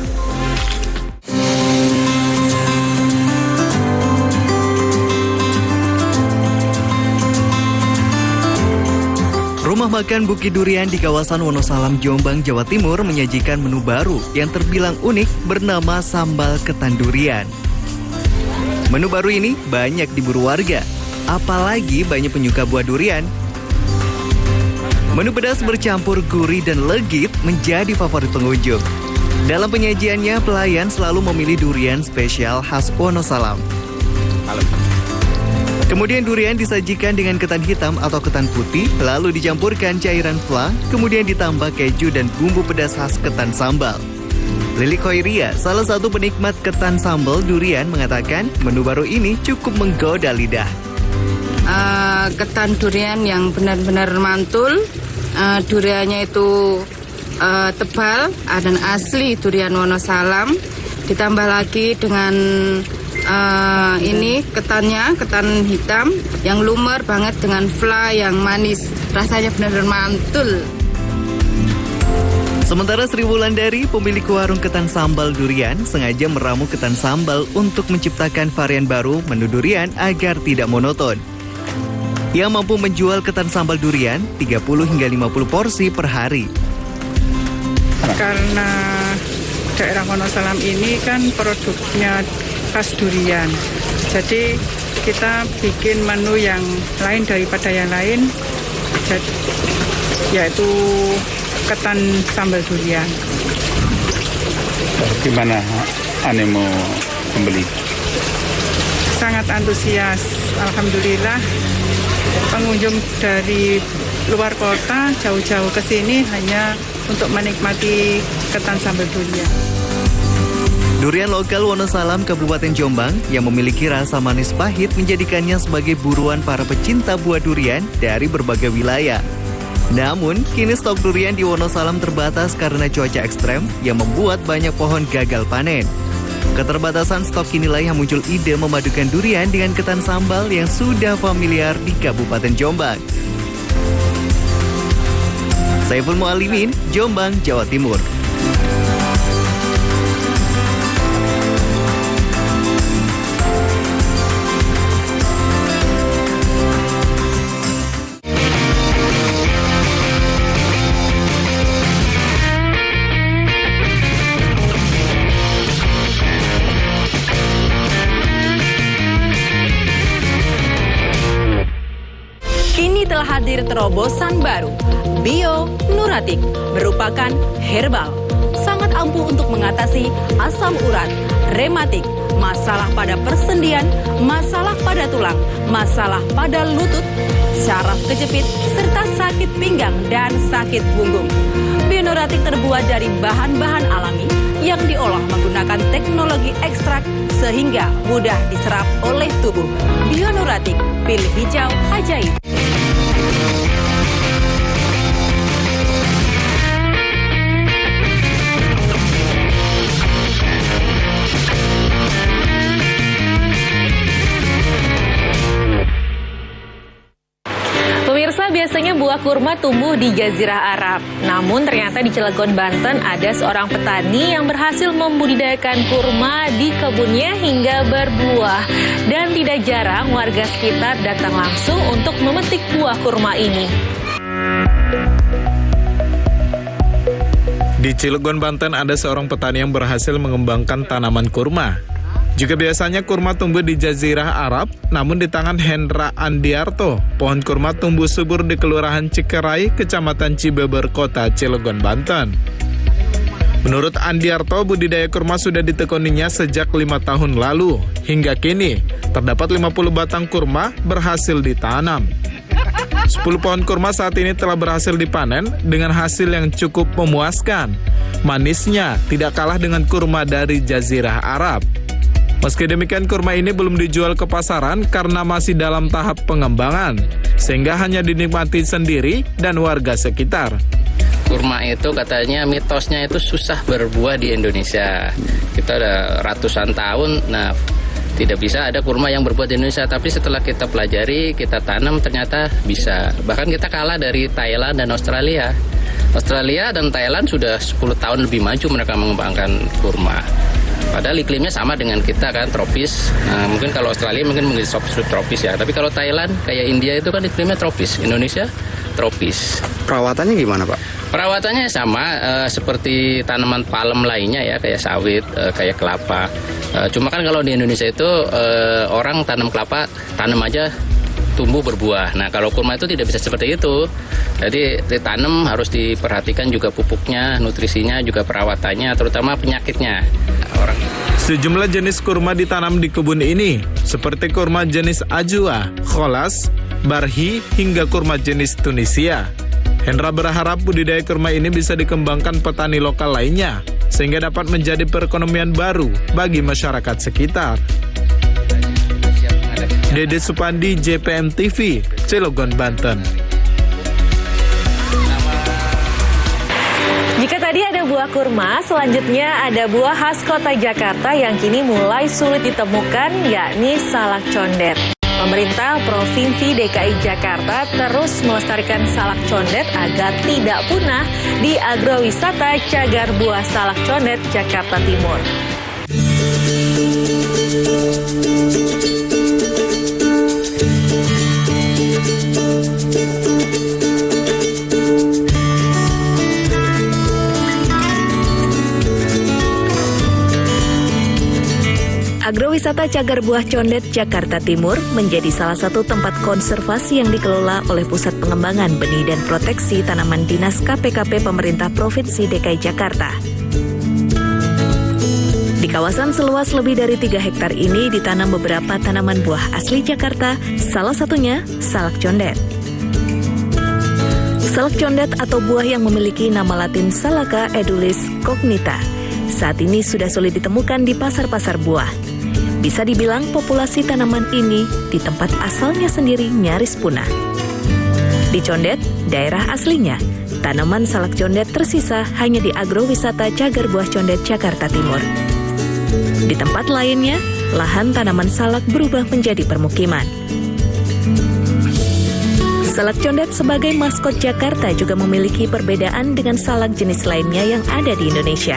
[SPEAKER 4] Rumah makan Bukit Durian di kawasan Wonosalam, Jombang, Jawa Timur menyajikan menu baru yang terbilang unik bernama sambal ketan durian. Menu baru ini banyak diburu warga, apalagi banyak penyuka buah durian. Menu pedas bercampur gurih dan legit menjadi favorit pengunjung. Dalam penyajiannya, pelayan selalu memilih durian spesial khas Wonosalam. Kemudian durian disajikan dengan ketan hitam atau ketan putih, lalu dicampurkan cairan fla, kemudian ditambah keju dan bumbu pedas khas ketan sambal. Lili Khoiria, salah satu penikmat ketan sambal durian, mengatakan menu baru ini cukup menggoda lidah.
[SPEAKER 25] Ketan durian yang benar-benar mantul, duriannya itu tebal dan asli durian Wonosalam, ditambah lagi dengan ini ketannya, ketan hitam yang lumer banget dengan fla yang manis, rasanya benar-benar mantul.
[SPEAKER 4] Sementara Sri Wulandari, pemilik warung ketan sambal durian, sengaja meramu ketan sambal untuk menciptakan varian baru menu durian agar tidak monoton. Ia mampu menjual ketan sambal durian 30 hingga 50 porsi per hari.
[SPEAKER 26] Karena daerah Wonosalam ini kan produknya
[SPEAKER 3] khas durian. Jadi kita bikin menu yang lain daripada yang lain, yaitu ketan sambal durian.
[SPEAKER 22] Gimana animo pembeli?
[SPEAKER 3] Sangat antusias, alhamdulillah. Pengunjung dari luar kota jauh-jauh ke sini hanya untuk menikmati ketan sambal durian.
[SPEAKER 4] Durian lokal Wonosalam, Kabupaten Jombang yang memiliki rasa manis pahit menjadikannya sebagai buruan para pecinta buah durian dari berbagai wilayah. Namun, kini stok durian di Wonosalam terbatas karena cuaca ekstrem yang membuat banyak pohon gagal panen. Keterbatasan stok inilah yang muncul ide memadukan durian dengan ketan sambal yang sudah familiar di Kabupaten Jombang. Saiful Mualimin, Jombang, Jawa Timur.
[SPEAKER 5] Kini telah hadir terobosan baru, Bio Nuratik, merupakan herbal, sangat ampuh untuk mengatasi asam urat, rematik, masalah pada persendian, masalah pada tulang, masalah pada lutut, syaraf kejepit, serta sakit pinggang dan sakit punggung. Bio Nuratik terbuat dari bahan-bahan alami yang diolah menggunakan teknologi ekstrak sehingga mudah diserap oleh tubuh. Bio Nuratik, pil hijau ajaib.
[SPEAKER 17] Pemirsa, biasanya buah kurma tumbuh di Jazirah Arab. Namun ternyata di Cilegon, Banten ada seorang petani yang berhasil membudidayakan kurma di kebunnya hingga berbuah. Dan tidak jarang warga sekitar datang langsung untuk memetik buah kurma ini.
[SPEAKER 7] Di Cilegon, Banten ada seorang petani yang berhasil mengembangkan tanaman kurma. Jika biasanya kurma tumbuh di Jazirah Arab, namun di tangan Hendra Andiarto, pohon kurma tumbuh subur di Kelurahan Cikerai, Kecamatan Cibeber, Kota Cilegon, Banten. Menurut Andiarto, budidaya kurma sudah ditekuninya sejak 5 tahun lalu. Hingga kini, terdapat 50 batang kurma berhasil ditanam. 10 pohon kurma saat ini telah berhasil dipanen dengan hasil yang cukup memuaskan. Manisnya tidak kalah dengan kurma dari Jazirah Arab. Meski demikian, kurma ini belum dijual ke pasaran karena masih dalam tahap pengembangan, sehingga hanya dinikmati sendiri dan warga sekitar.
[SPEAKER 8] Kurma itu katanya mitosnya itu susah berbuah di Indonesia. Kita udah ratusan tahun, tidak bisa ada kurma yang berbuah di Indonesia. Tapi setelah kita pelajari, kita tanam, ternyata bisa. Bahkan kita kalah dari Thailand dan Australia. Australia dan Thailand sudah 10 tahun lebih maju mereka mengembangkan kurma. Padahal iklimnya sama dengan kita kan, tropis. Mungkin kalau Australia mungkin subtropis ya. Tapi kalau Thailand, kayak India itu kan iklimnya tropis. Indonesia tropis.
[SPEAKER 9] Perawatannya gimana, Pak?
[SPEAKER 8] Perawatannya sama seperti tanaman palem lainnya ya, kayak sawit, kayak kelapa. Cuma kan kalau di Indonesia itu orang tanam kelapa, tanam aja tumbuh berbuah. Nah, kalau kurma itu tidak bisa seperti itu. Jadi ditanam harus diperhatikan juga pupuknya, nutrisinya, juga perawatannya, terutama penyakitnya.
[SPEAKER 7] Sejumlah jenis kurma ditanam di kebun ini, seperti kurma jenis Ajwa, Kholas, Barhi, hingga kurma jenis Tunisia. Hendra berharap budidaya kurma ini bisa dikembangkan petani lokal lainnya, sehingga dapat menjadi perekonomian baru bagi masyarakat sekitar. Dede Supandi, JPM TV, Cilegon, Banten.
[SPEAKER 17] Jika tadi ada buah kurma, selanjutnya ada buah khas kota Jakarta yang kini mulai sulit ditemukan, yakni salak condet. Pemerintah Provinsi DKI Jakarta terus melestarikan salak condet agar tidak punah di agrowisata Cagar Buah Salak Condet, Jakarta Timur.
[SPEAKER 11] Agrowisata Agrowisata Cagar Buah Condet, Jakarta Timur menjadi salah satu tempat konservasi yang dikelola oleh Pusat Pengembangan Benih dan Proteksi Tanaman Dinas KPKP Pemerintah Provinsi DKI Jakarta. Di kawasan seluas lebih dari 3 hektar ini ditanam beberapa tanaman buah asli Jakarta, salah satunya salak condet. Salak condet atau buah yang memiliki nama latin Salaka edulis cognita saat ini sudah sulit ditemukan di pasar-pasar buah. Bisa dibilang populasi tanaman ini di tempat asalnya sendiri nyaris punah. Di Condet, daerah aslinya, tanaman salak condet tersisa hanya di Agrowisata Cagar Buah Condet, Jakarta Timur. Di tempat lainnya, lahan tanaman salak berubah menjadi permukiman. Salak condet sebagai maskot Jakarta juga memiliki perbedaan dengan salak jenis lainnya yang ada di Indonesia.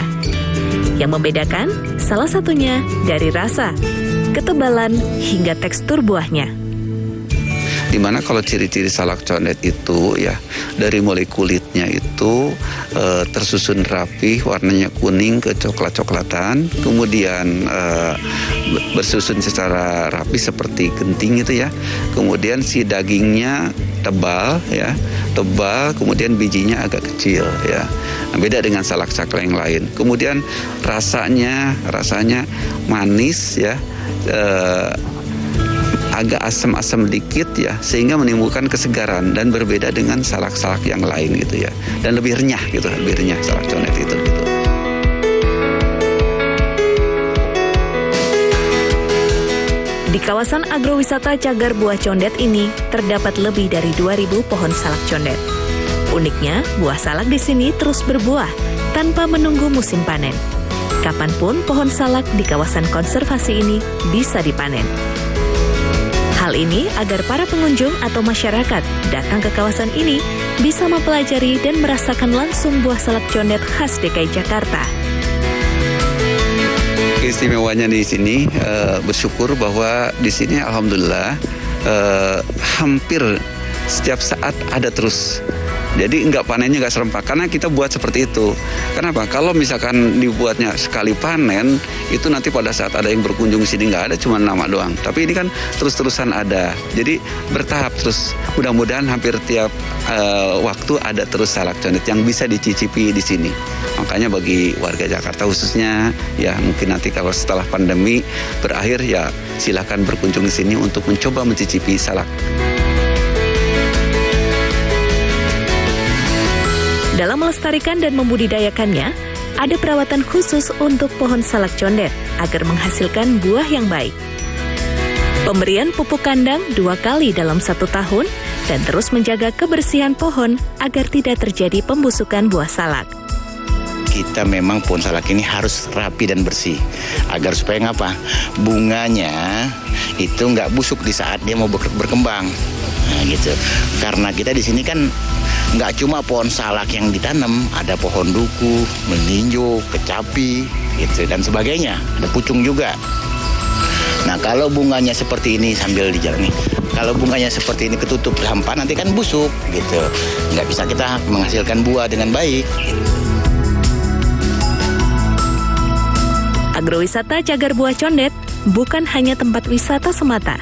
[SPEAKER 11] Yang membedakan salah satunya dari rasa, ketebalan, hingga tekstur buahnya.
[SPEAKER 2] Dimana kalau ciri-ciri salak condet itu ya dari mulai kulitnya itu tersusun rapi, warnanya kuning ke coklat-coklatan, kemudian bersusun secara rapi seperti genting itu ya. Kemudian si dagingnya tebal ya, kemudian bijinya agak kecil ya. Nah, beda dengan salak sakla yang lain. Kemudian rasanya manis ya. Agak asam-asam dikit ya, sehingga menimbulkan kesegaran dan berbeda dengan salak-salak yang lain gitu ya, dan lebih renyah gitu, lebih renyah salak condet itu gitu.
[SPEAKER 11] Di kawasan agrowisata Cagar Buah Condet ini terdapat lebih dari 2.000 pohon salak condet. Uniknya, buah salak di sini terus berbuah tanpa menunggu musim panen. Kapanpun pohon salak di kawasan konservasi ini bisa dipanen. Hal ini agar para pengunjung atau masyarakat datang ke kawasan ini bisa mempelajari dan merasakan langsung buah salak condet khas DKI Jakarta.
[SPEAKER 2] Keistimewanya di sini bersyukur bahwa di sini alhamdulillah hampir setiap saat ada terus. Jadi nggak panennya nggak serempak, karena kita buat seperti itu. Kenapa? Kalau misalkan dibuatnya sekali panen, itu nanti pada saat ada yang berkunjung sini nggak ada, cuma nama doang. Tapi ini kan terus-terusan ada. Jadi bertahap terus. Mudah-mudahan hampir tiap waktu ada terus salak condet yang bisa dicicipi di sini. Makanya bagi warga Jakarta khususnya, ya mungkin nanti kalau setelah pandemi berakhir, ya silakan berkunjung di sini untuk mencoba mencicipi salak.
[SPEAKER 11] Dalam melestarikan dan membudidayakannya, ada perawatan khusus untuk pohon salak condet agar menghasilkan buah yang baik. Pemberian pupuk kandang 2 kali dalam 1 tahun dan terus menjaga kebersihan pohon agar tidak terjadi pembusukan buah salak.
[SPEAKER 6] Kita memang pohon salak ini harus rapi dan bersih agar supaya ngapa? Bunganya itu nggak busuk di saat dia mau berkembang. Nah, gitu. Karena kita di sini kan nggak cuma pohon salak yang ditanam, ada pohon duku, melinjo, kecapi, gitu dan sebagainya. Ada pucung juga. Nah, kalau bunganya seperti ini sambil dijalani, kalau bunganya seperti ini ketutup sampah nanti kan busuk, gitu. Nggak bisa kita menghasilkan buah dengan baik.
[SPEAKER 11] Agrowisata Cagar Buah Condet bukan hanya tempat wisata semata.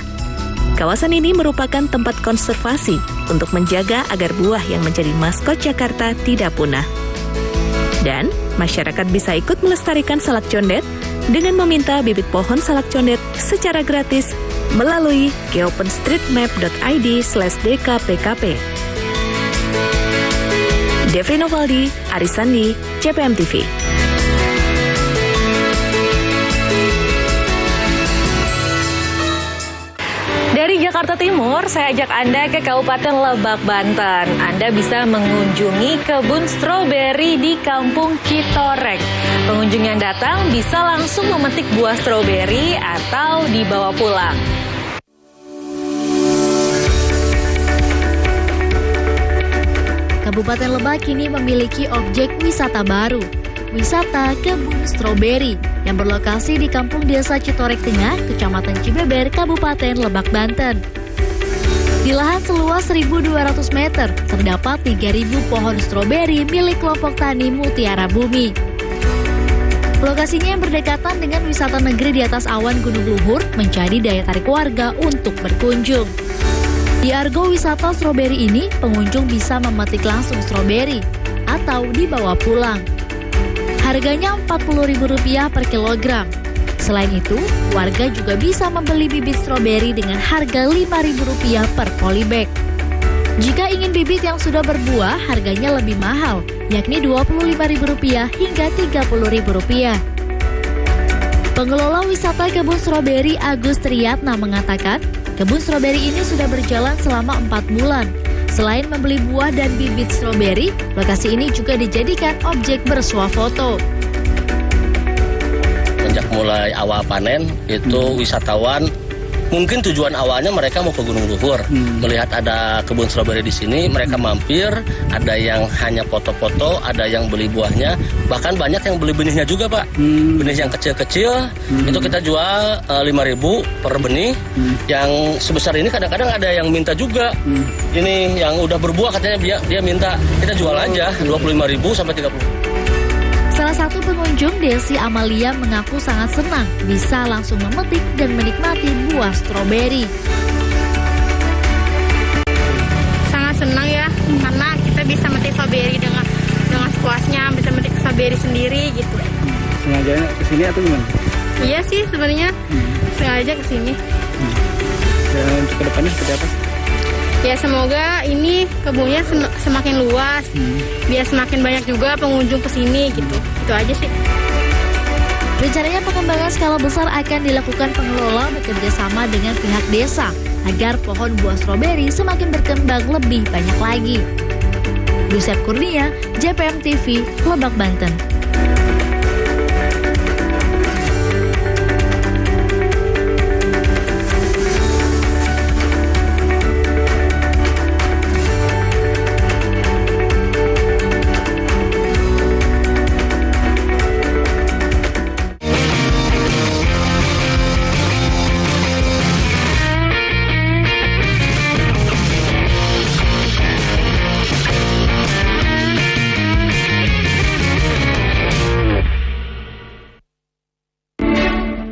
[SPEAKER 11] Kawasan ini merupakan tempat konservasi untuk menjaga agar buah yang menjadi maskot Jakarta tidak punah. Dan masyarakat bisa ikut melestarikan salak condet dengan meminta bibit pohon salak condet secara gratis melalui geopenstreetmap.id/dkpkp. Devri Novaldi, Arisandi, CPM TV.
[SPEAKER 17] Dari Jakarta Timur, saya ajak Anda ke Kabupaten Lebak, Banten. Anda bisa mengunjungi kebun stroberi di Kampung Citorek. Pengunjung yang datang bisa langsung memetik buah stroberi atau dibawa pulang.
[SPEAKER 10] Kabupaten Lebak kini memiliki objek wisata baru, wisata kebun stroberi yang berlokasi di Kampung Desa Citorek Tengah, Kecamatan Cibeber, Kabupaten Lebak, Banten. Di lahan seluas 1.200 meter, terdapat 3.000 pohon stroberi milik kelompok tani Mutiara Bumi.
[SPEAKER 9] Lokasinya yang berdekatan dengan wisata negeri di atas awan Gunung Luhur menjadi daya tarik warga untuk berkunjung. Di Argo Wisata Stroberi ini, pengunjung bisa memetik langsung stroberi atau dibawa pulang. Harganya Rp40.000 per kilogram. Selain itu, warga juga bisa membeli bibit stroberi dengan harga Rp5.000 per polybag. Jika ingin bibit yang sudah berbuah, harganya lebih mahal, yakni Rp25.000 hingga Rp30.000. Pengelola wisata kebun stroberi Agus Triyatna mengatakan, kebun stroberi ini sudah berjalan selama 4 bulan. Selain membeli buah dan bibit stroberi, lokasi ini juga dijadikan objek bersuah foto.
[SPEAKER 12] Sejak mulai awal panen, itu wisatawan mungkin tujuan awalnya mereka mau ke Gunung Luhur, melihat ada kebun stroberi di sini, mereka mampir, ada yang hanya foto-foto, ada yang beli buahnya, bahkan banyak yang beli benihnya juga, Pak. Benih yang kecil-kecil, itu kita jual Rp5.000 per benih, yang sebesar ini kadang-kadang ada yang minta juga. Ini yang udah berbuah katanya dia minta, kita jual aja Rp25.000 sampai Rp30.000.
[SPEAKER 9] Salah satu pengunjung, Desi Amalia, mengaku sangat senang bisa langsung memetik dan menikmati buah stroberi.
[SPEAKER 14] Sangat senang ya, karena kita bisa memetik stroberi dengan sepuasnya, bisa memetik stroberi sendiri gitu.
[SPEAKER 15] Sengaja kesini atau gimana?
[SPEAKER 14] Iya sih sebenarnya, sengaja kesini.
[SPEAKER 15] Dan untuk kedepannya seperti apa?
[SPEAKER 14] Ya semoga ini kebunnya semakin luas, biar semakin banyak juga pengunjung ke sini gitu. Itu aja sih.
[SPEAKER 9] Rencananya pengembangan skala besar akan dilakukan pengelola bekerja sama dengan pihak desa agar pohon buah stroberi semakin berkembang lebih banyak lagi. Yusef Kurnia, JPM TV, Lebak, Banten.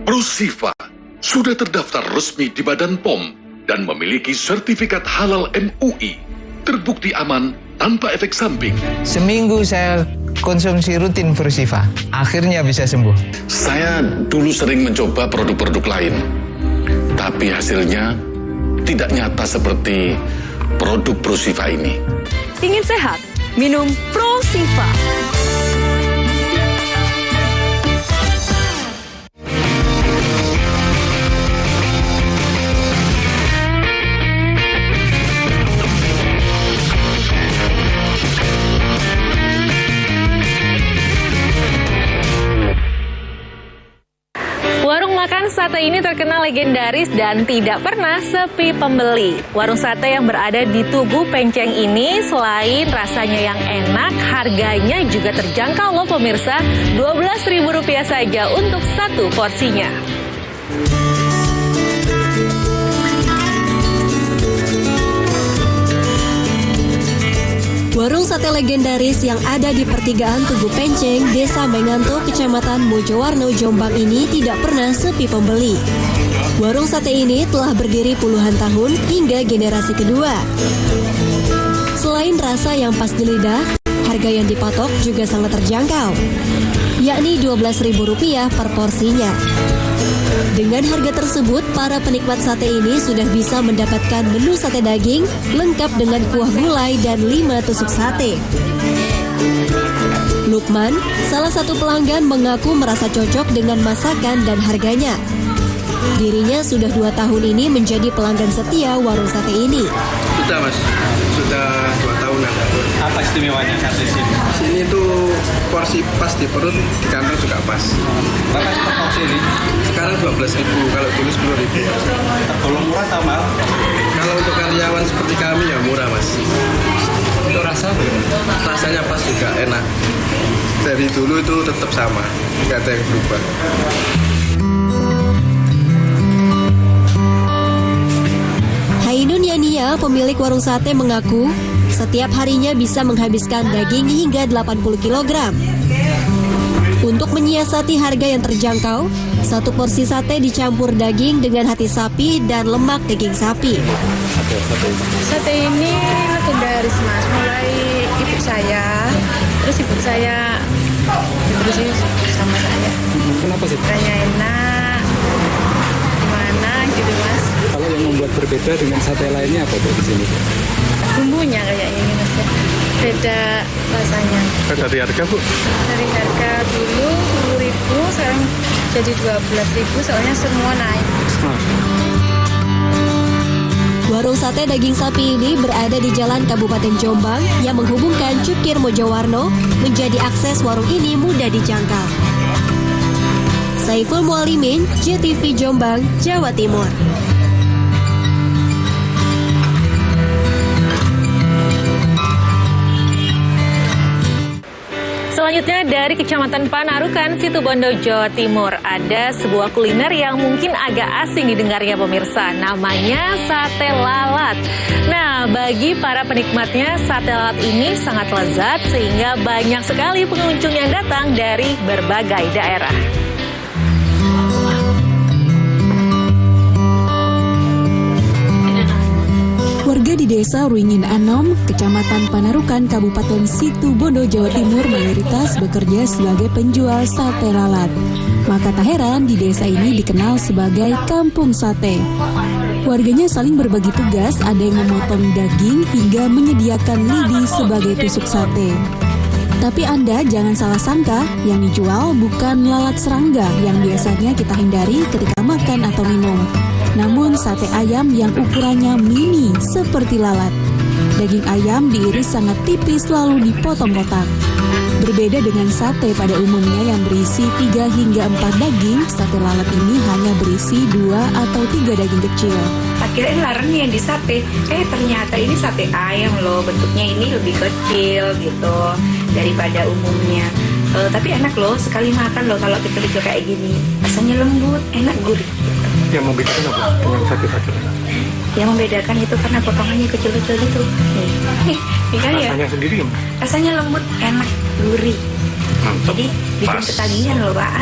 [SPEAKER 16] Prosifa sudah terdaftar resmi di Badan POM dan memiliki sertifikat halal MUI, terbukti aman tanpa efek samping.
[SPEAKER 26] Seminggu saya konsumsi rutin Prosifa, akhirnya bisa sembuh.
[SPEAKER 16] Saya dulu sering mencoba produk-produk lain, tapi hasilnya tidak nyata seperti produk Prosifa ini.
[SPEAKER 5] Ingin sehat? Minum Prosifa.
[SPEAKER 17] Warung makan sate ini terkenal legendaris dan tidak pernah sepi pembeli. Warung sate yang berada di Tugu Penceng ini selain rasanya yang enak, harganya juga terjangkau loh pemirsa, Rp12.000 saja untuk satu porsinya.
[SPEAKER 27] Warung sate legendaris yang ada di pertigaan Tugu Penceng, Desa Menganto, Kecamatan Mojowarno, Jombang ini tidak pernah sepi pembeli. Warung sate ini telah berdiri puluhan tahun hingga generasi kedua. Selain rasa yang pas di lidah, harga yang dipatok juga sangat terjangkau, yakni Rp12.000 per porsinya. Dengan harga tersebut, para penikmat sate ini sudah bisa mendapatkan menu sate daging lengkap dengan kuah gulai dan 5 tusuk sate. Lukman, salah satu pelanggan, mengaku merasa cocok dengan masakan dan harganya. Dirinya sudah 2 tahun ini menjadi pelanggan setia warung sate ini.
[SPEAKER 28] Sudah mas, sudah 2 tahunan.
[SPEAKER 15] Apa istimewanya sate sini?
[SPEAKER 28] Sini tuh porsi pas di perut, di kantong juga pas.
[SPEAKER 15] Berapa per porsi ini?
[SPEAKER 28] Sekarang 12.000, kalau dulu 10.000.
[SPEAKER 15] Tergolong murah atau mahal?
[SPEAKER 28] Kalau untuk karyawan seperti kami ya murah mas.
[SPEAKER 15] Untuk rasa bagaimana?
[SPEAKER 28] Rasanya pas juga, enak. Dari dulu itu tetap sama, nggak ada yang berubah.
[SPEAKER 27] Hainun Yania, pemilik warung sate, mengaku setiap harinya bisa menghabiskan daging hingga 80 kg. Untuk menyiasati harga yang terjangkau, satu porsi sate dicampur daging dengan hati sapi dan lemak daging sapi.
[SPEAKER 25] Sate ini legendaris Mas, mulai ibu saya, terus ibu saya diberi sama saya.
[SPEAKER 15] Kenapa sih?
[SPEAKER 25] Rasanya enak, gimana gitu Mas.
[SPEAKER 15] Kalau yang membuat berbeda dengan sate lainnya apa tuh di sini?
[SPEAKER 25] Bumbunya kayak ini Mas, beda rasanya.
[SPEAKER 15] Dari harga Bu?
[SPEAKER 25] Dari harga dulu 10.000, sekarang jadi 12.000, soalnya semua naik.
[SPEAKER 27] Warung sate daging sapi ini berada di Jalan Kabupaten Jombang yang menghubungkan Cukir Mojowarno, menjadi akses warung ini mudah dijangkau. Saiful Mualimin, JTV Jombang, Jawa Timur.
[SPEAKER 17] Selanjutnya dari Kecamatan Panarukan, Situbondo, Jawa Timur, ada sebuah kuliner yang mungkin agak asing didengarnya pemirsa, namanya sate lalat. Nah, bagi para penikmatnya, sate lalat ini sangat lezat sehingga banyak sekali pengunjung yang datang dari berbagai daerah.
[SPEAKER 1] Warga di Desa Ruingin Anom, Kecamatan Panarukan, Kabupaten Situbondo, Jawa Timur mayoritas bekerja sebagai penjual sate lalat. Maka tak heran di desa ini dikenal sebagai Kampung Sate. Warganya saling berbagi tugas, ada yang memotong daging hingga menyediakan lidi sebagai tusuk sate. Tapi Anda jangan salah sangka, yang dijual bukan lalat serangga yang biasanya kita hindari ketika makan atau minum. Namun sate ayam yang ukurannya mini seperti lalat. Daging ayam diiris sangat tipis lalu dipotong kotak. Berbeda dengan sate pada umumnya yang berisi 3 hingga 4 daging, sate lalat ini hanya berisi 2 atau 3 daging kecil.
[SPEAKER 13] Kirain larang yang di sate, ternyata ini sate ayam loh, bentuknya ini lebih kecil gitu daripada umumnya. Tapi enak loh, sekali makan loh kalau kita dijual kayak gini. Rasanya lembut, enak, gurih.
[SPEAKER 15] Yang membedakan apa dengan sate-sate?
[SPEAKER 13] Yang membedakan itu karena potongannya kecil-kecil gitu. Nih kan ya?
[SPEAKER 15] Rasanya sendiri gimana?
[SPEAKER 13] Rasanya lembut, enak, gurih.
[SPEAKER 15] Mantap.
[SPEAKER 13] Jadi bikin ketagihan loh Pak.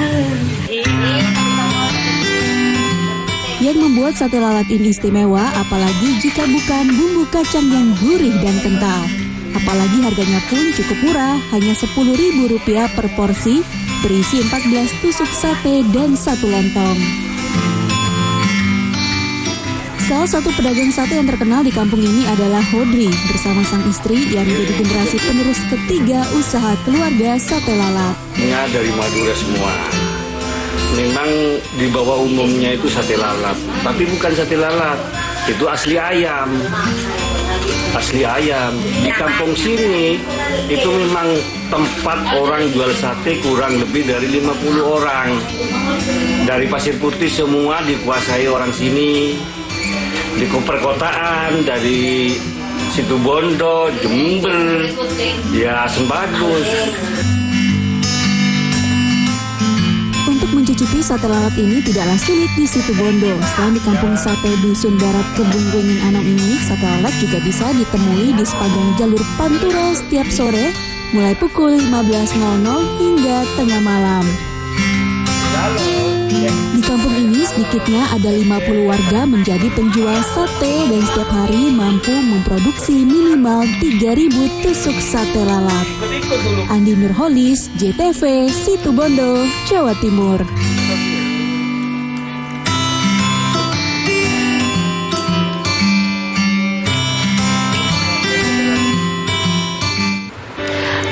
[SPEAKER 1] Yang membuat sate lalat ini istimewa, apalagi jika bukan bumbu kacang yang gurih dan kental. Apalagi harganya pun cukup murah, hanya Rp10.000 per porsi, berisi 14 tusuk sate dan 1 lontong. Salah satu pedagang sate yang terkenal di kampung ini adalah Hodri bersama sang istri yang menjadi generasi penerus ketiga usaha keluarga sate lalat.
[SPEAKER 18] Ini dari Madura semua. Memang di bawah umumnya itu sate lalat, tapi bukan sate lalat, itu asli ayam. Asli ayam. Di kampung sini itu memang tempat orang jual sate kurang lebih dari 50 orang. Dari Pasir Putih semua dikuasai orang sini. Di perkotaan dari Situbondo, Jember, ya Sembagus.
[SPEAKER 1] Untuk mencicipi sate lalat ini tidaklah sulit di Situbondo. Selain di kampung sate Dusun Barat Kebun Ruingin Anom ini, sate lalat juga bisa ditemui di sepanjang jalur Pantura setiap sore, mulai pukul 15.00 hingga tengah malam. Di kampung ini sedikitnya ada 50 warga menjadi penjual sate dan setiap hari mampu memproduksi minimal 3.000 tusuk sate lalat. Andi Nurholis, JTV, Situbondo, Jawa Timur.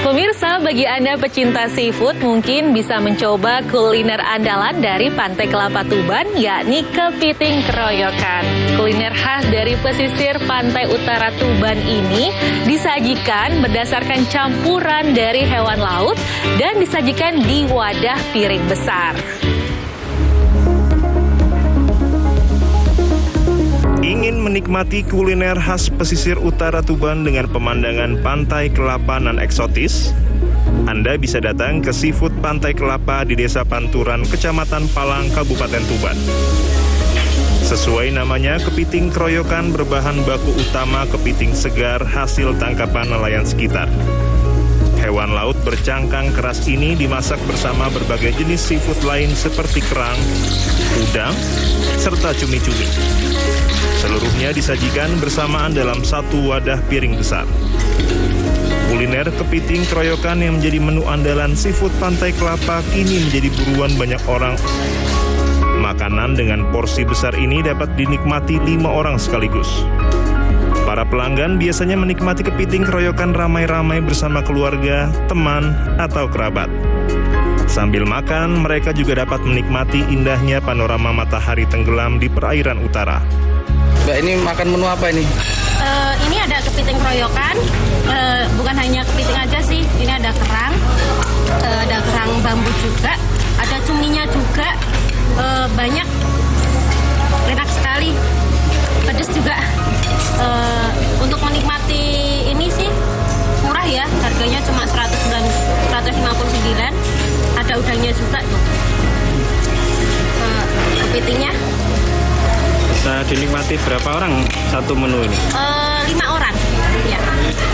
[SPEAKER 17] Pemirsa, bagi Anda pecinta seafood mungkin bisa mencoba kuliner andalan dari Pantai Kelapa Tuban, yakni kepiting keroyokan. Kuliner khas dari pesisir pantai utara Tuban ini disajikan berdasarkan campuran dari hewan laut dan disajikan di wadah piring besar.
[SPEAKER 19] Ingin menikmati kuliner khas pesisir utara Tuban dengan pemandangan pantai kelapa nan eksotis? Anda bisa datang ke Seafood Pantai Kelapa di Desa Panturan, Kecamatan Palang, Kabupaten Tuban. Sesuai namanya, kepiting keroyokan berbahan baku utama kepiting segar hasil tangkapan nelayan sekitar. hewan laut bercangkang keras ini dimasak bersama berbagai jenis seafood lain seperti kerang, udang, serta cumi-cumi. Seluruhnya disajikan bersamaan dalam satu wadah piring besar. Kuliner kepiting keroyokan yang menjadi menu andalan seafood Pantai Kelapa kini menjadi buruan banyak orang. Makanan dengan porsi besar ini dapat dinikmati 5 orang sekaligus. Para pelanggan biasanya menikmati kepiting keroyokan ramai-ramai bersama keluarga, teman, atau kerabat. Sambil makan, mereka juga dapat menikmati indahnya panorama matahari tenggelam di perairan utara.
[SPEAKER 28] Mbak, ini makan menu apa ini?
[SPEAKER 14] Ini ada kepiting keroyokan, bukan hanya kepiting aja sih, ini ada kerang bambu juga, ada cuminya juga, banyak, enak sekali, pedas juga. Untuk menikmati ini sih murah ya, harganya cuma 159, ada udangnya juga tuh. Kepitingnya
[SPEAKER 15] bisa dinikmati berapa orang satu menu ini?
[SPEAKER 14] 5 orang ya.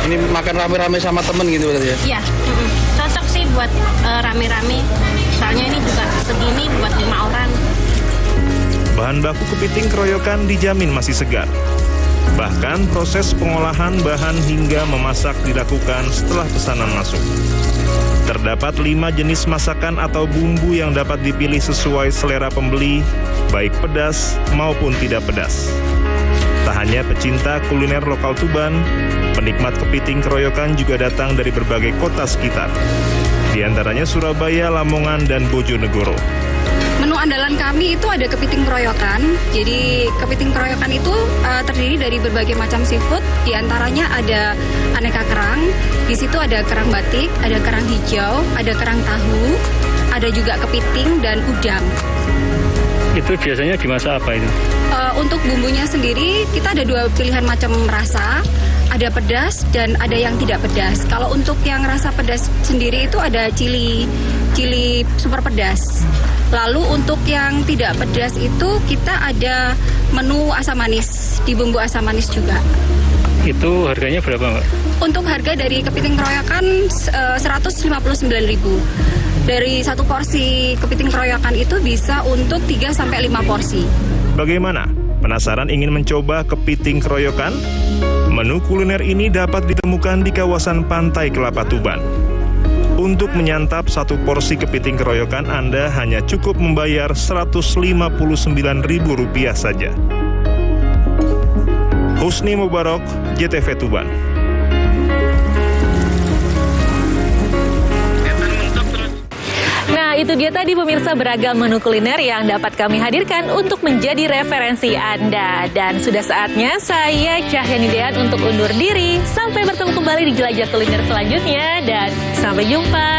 [SPEAKER 28] Ini makan rame-rame sama temen gitu berarti ya?
[SPEAKER 14] Iya, cocok sih buat rame-rame, soalnya ini juga segini buat 5 orang.
[SPEAKER 19] Bahan baku kepiting keroyokan dijamin masih segar. Bahkan proses pengolahan bahan hingga memasak dilakukan setelah pesanan masuk. Terdapat 5 jenis masakan atau bumbu yang dapat dipilih sesuai selera pembeli, baik pedas maupun tidak pedas. Tak hanya pecinta kuliner lokal Tuban, penikmat kepiting keroyokan juga datang dari berbagai kota sekitar. Di antaranya Surabaya, Lamongan, dan Bojonegoro.
[SPEAKER 3] Menu andalan kami itu ada kepiting keroyokan. Jadi kepiting keroyokan itu terdiri dari berbagai macam seafood. Di antaranya ada aneka kerang. Di situ ada kerang batik, ada kerang hijau, ada kerang tahu, ada juga kepiting dan udang.
[SPEAKER 15] Itu biasanya dimasak apa itu?
[SPEAKER 3] Untuk bumbunya sendiri kita ada 2 pilihan macam rasa. Ada pedas dan ada yang tidak pedas. Kalau untuk yang rasa pedas sendiri itu ada cili super pedas. Lalu untuk yang tidak pedas itu kita ada menu asam manis, di bumbu asam manis juga.
[SPEAKER 15] Itu harganya berapa, Mbak?
[SPEAKER 3] Untuk harga dari kepiting keroyokan 159.000. Dari satu porsi kepiting keroyokan itu bisa untuk 3-5 porsi.
[SPEAKER 19] Bagaimana? Penasaran ingin mencoba kepiting keroyokan? Menu kuliner ini dapat ditemukan di kawasan Pantai Kelapa Tuban. Untuk menyantap satu porsi kepiting keroyokan, Anda hanya cukup membayar Rp159.000 saja. Husni Mubarok, JTV Tuban.
[SPEAKER 17] Nah, itu dia tadi pemirsa beragam menu kuliner yang dapat kami hadirkan untuk menjadi referensi Anda. Dan sudah saatnya saya Cahyani Dean untuk undur diri. Sampai bertemu kembali di Jelajah Kuliner selanjutnya dan sampai jumpa.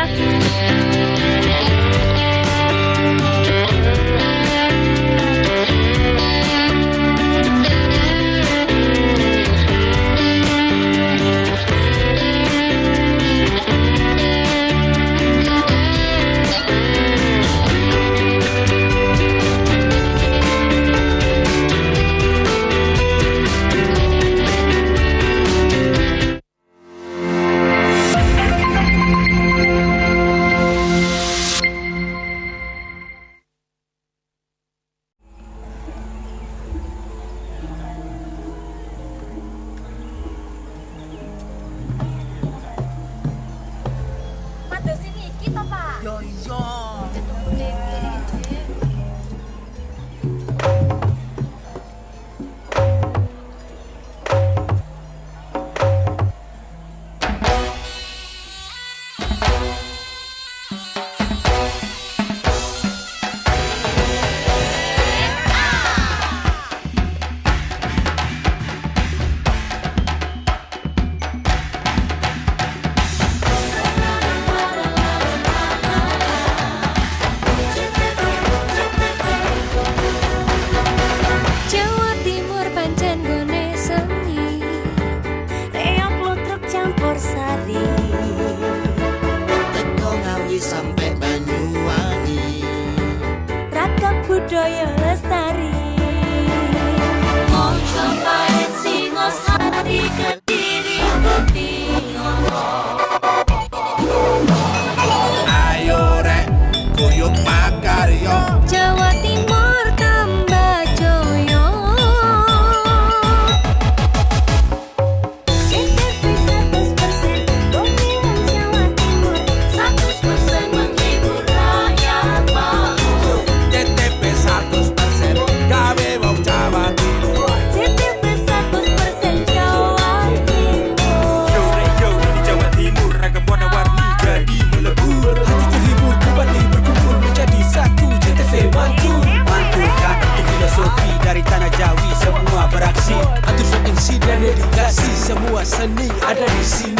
[SPEAKER 4] Money ada di sini.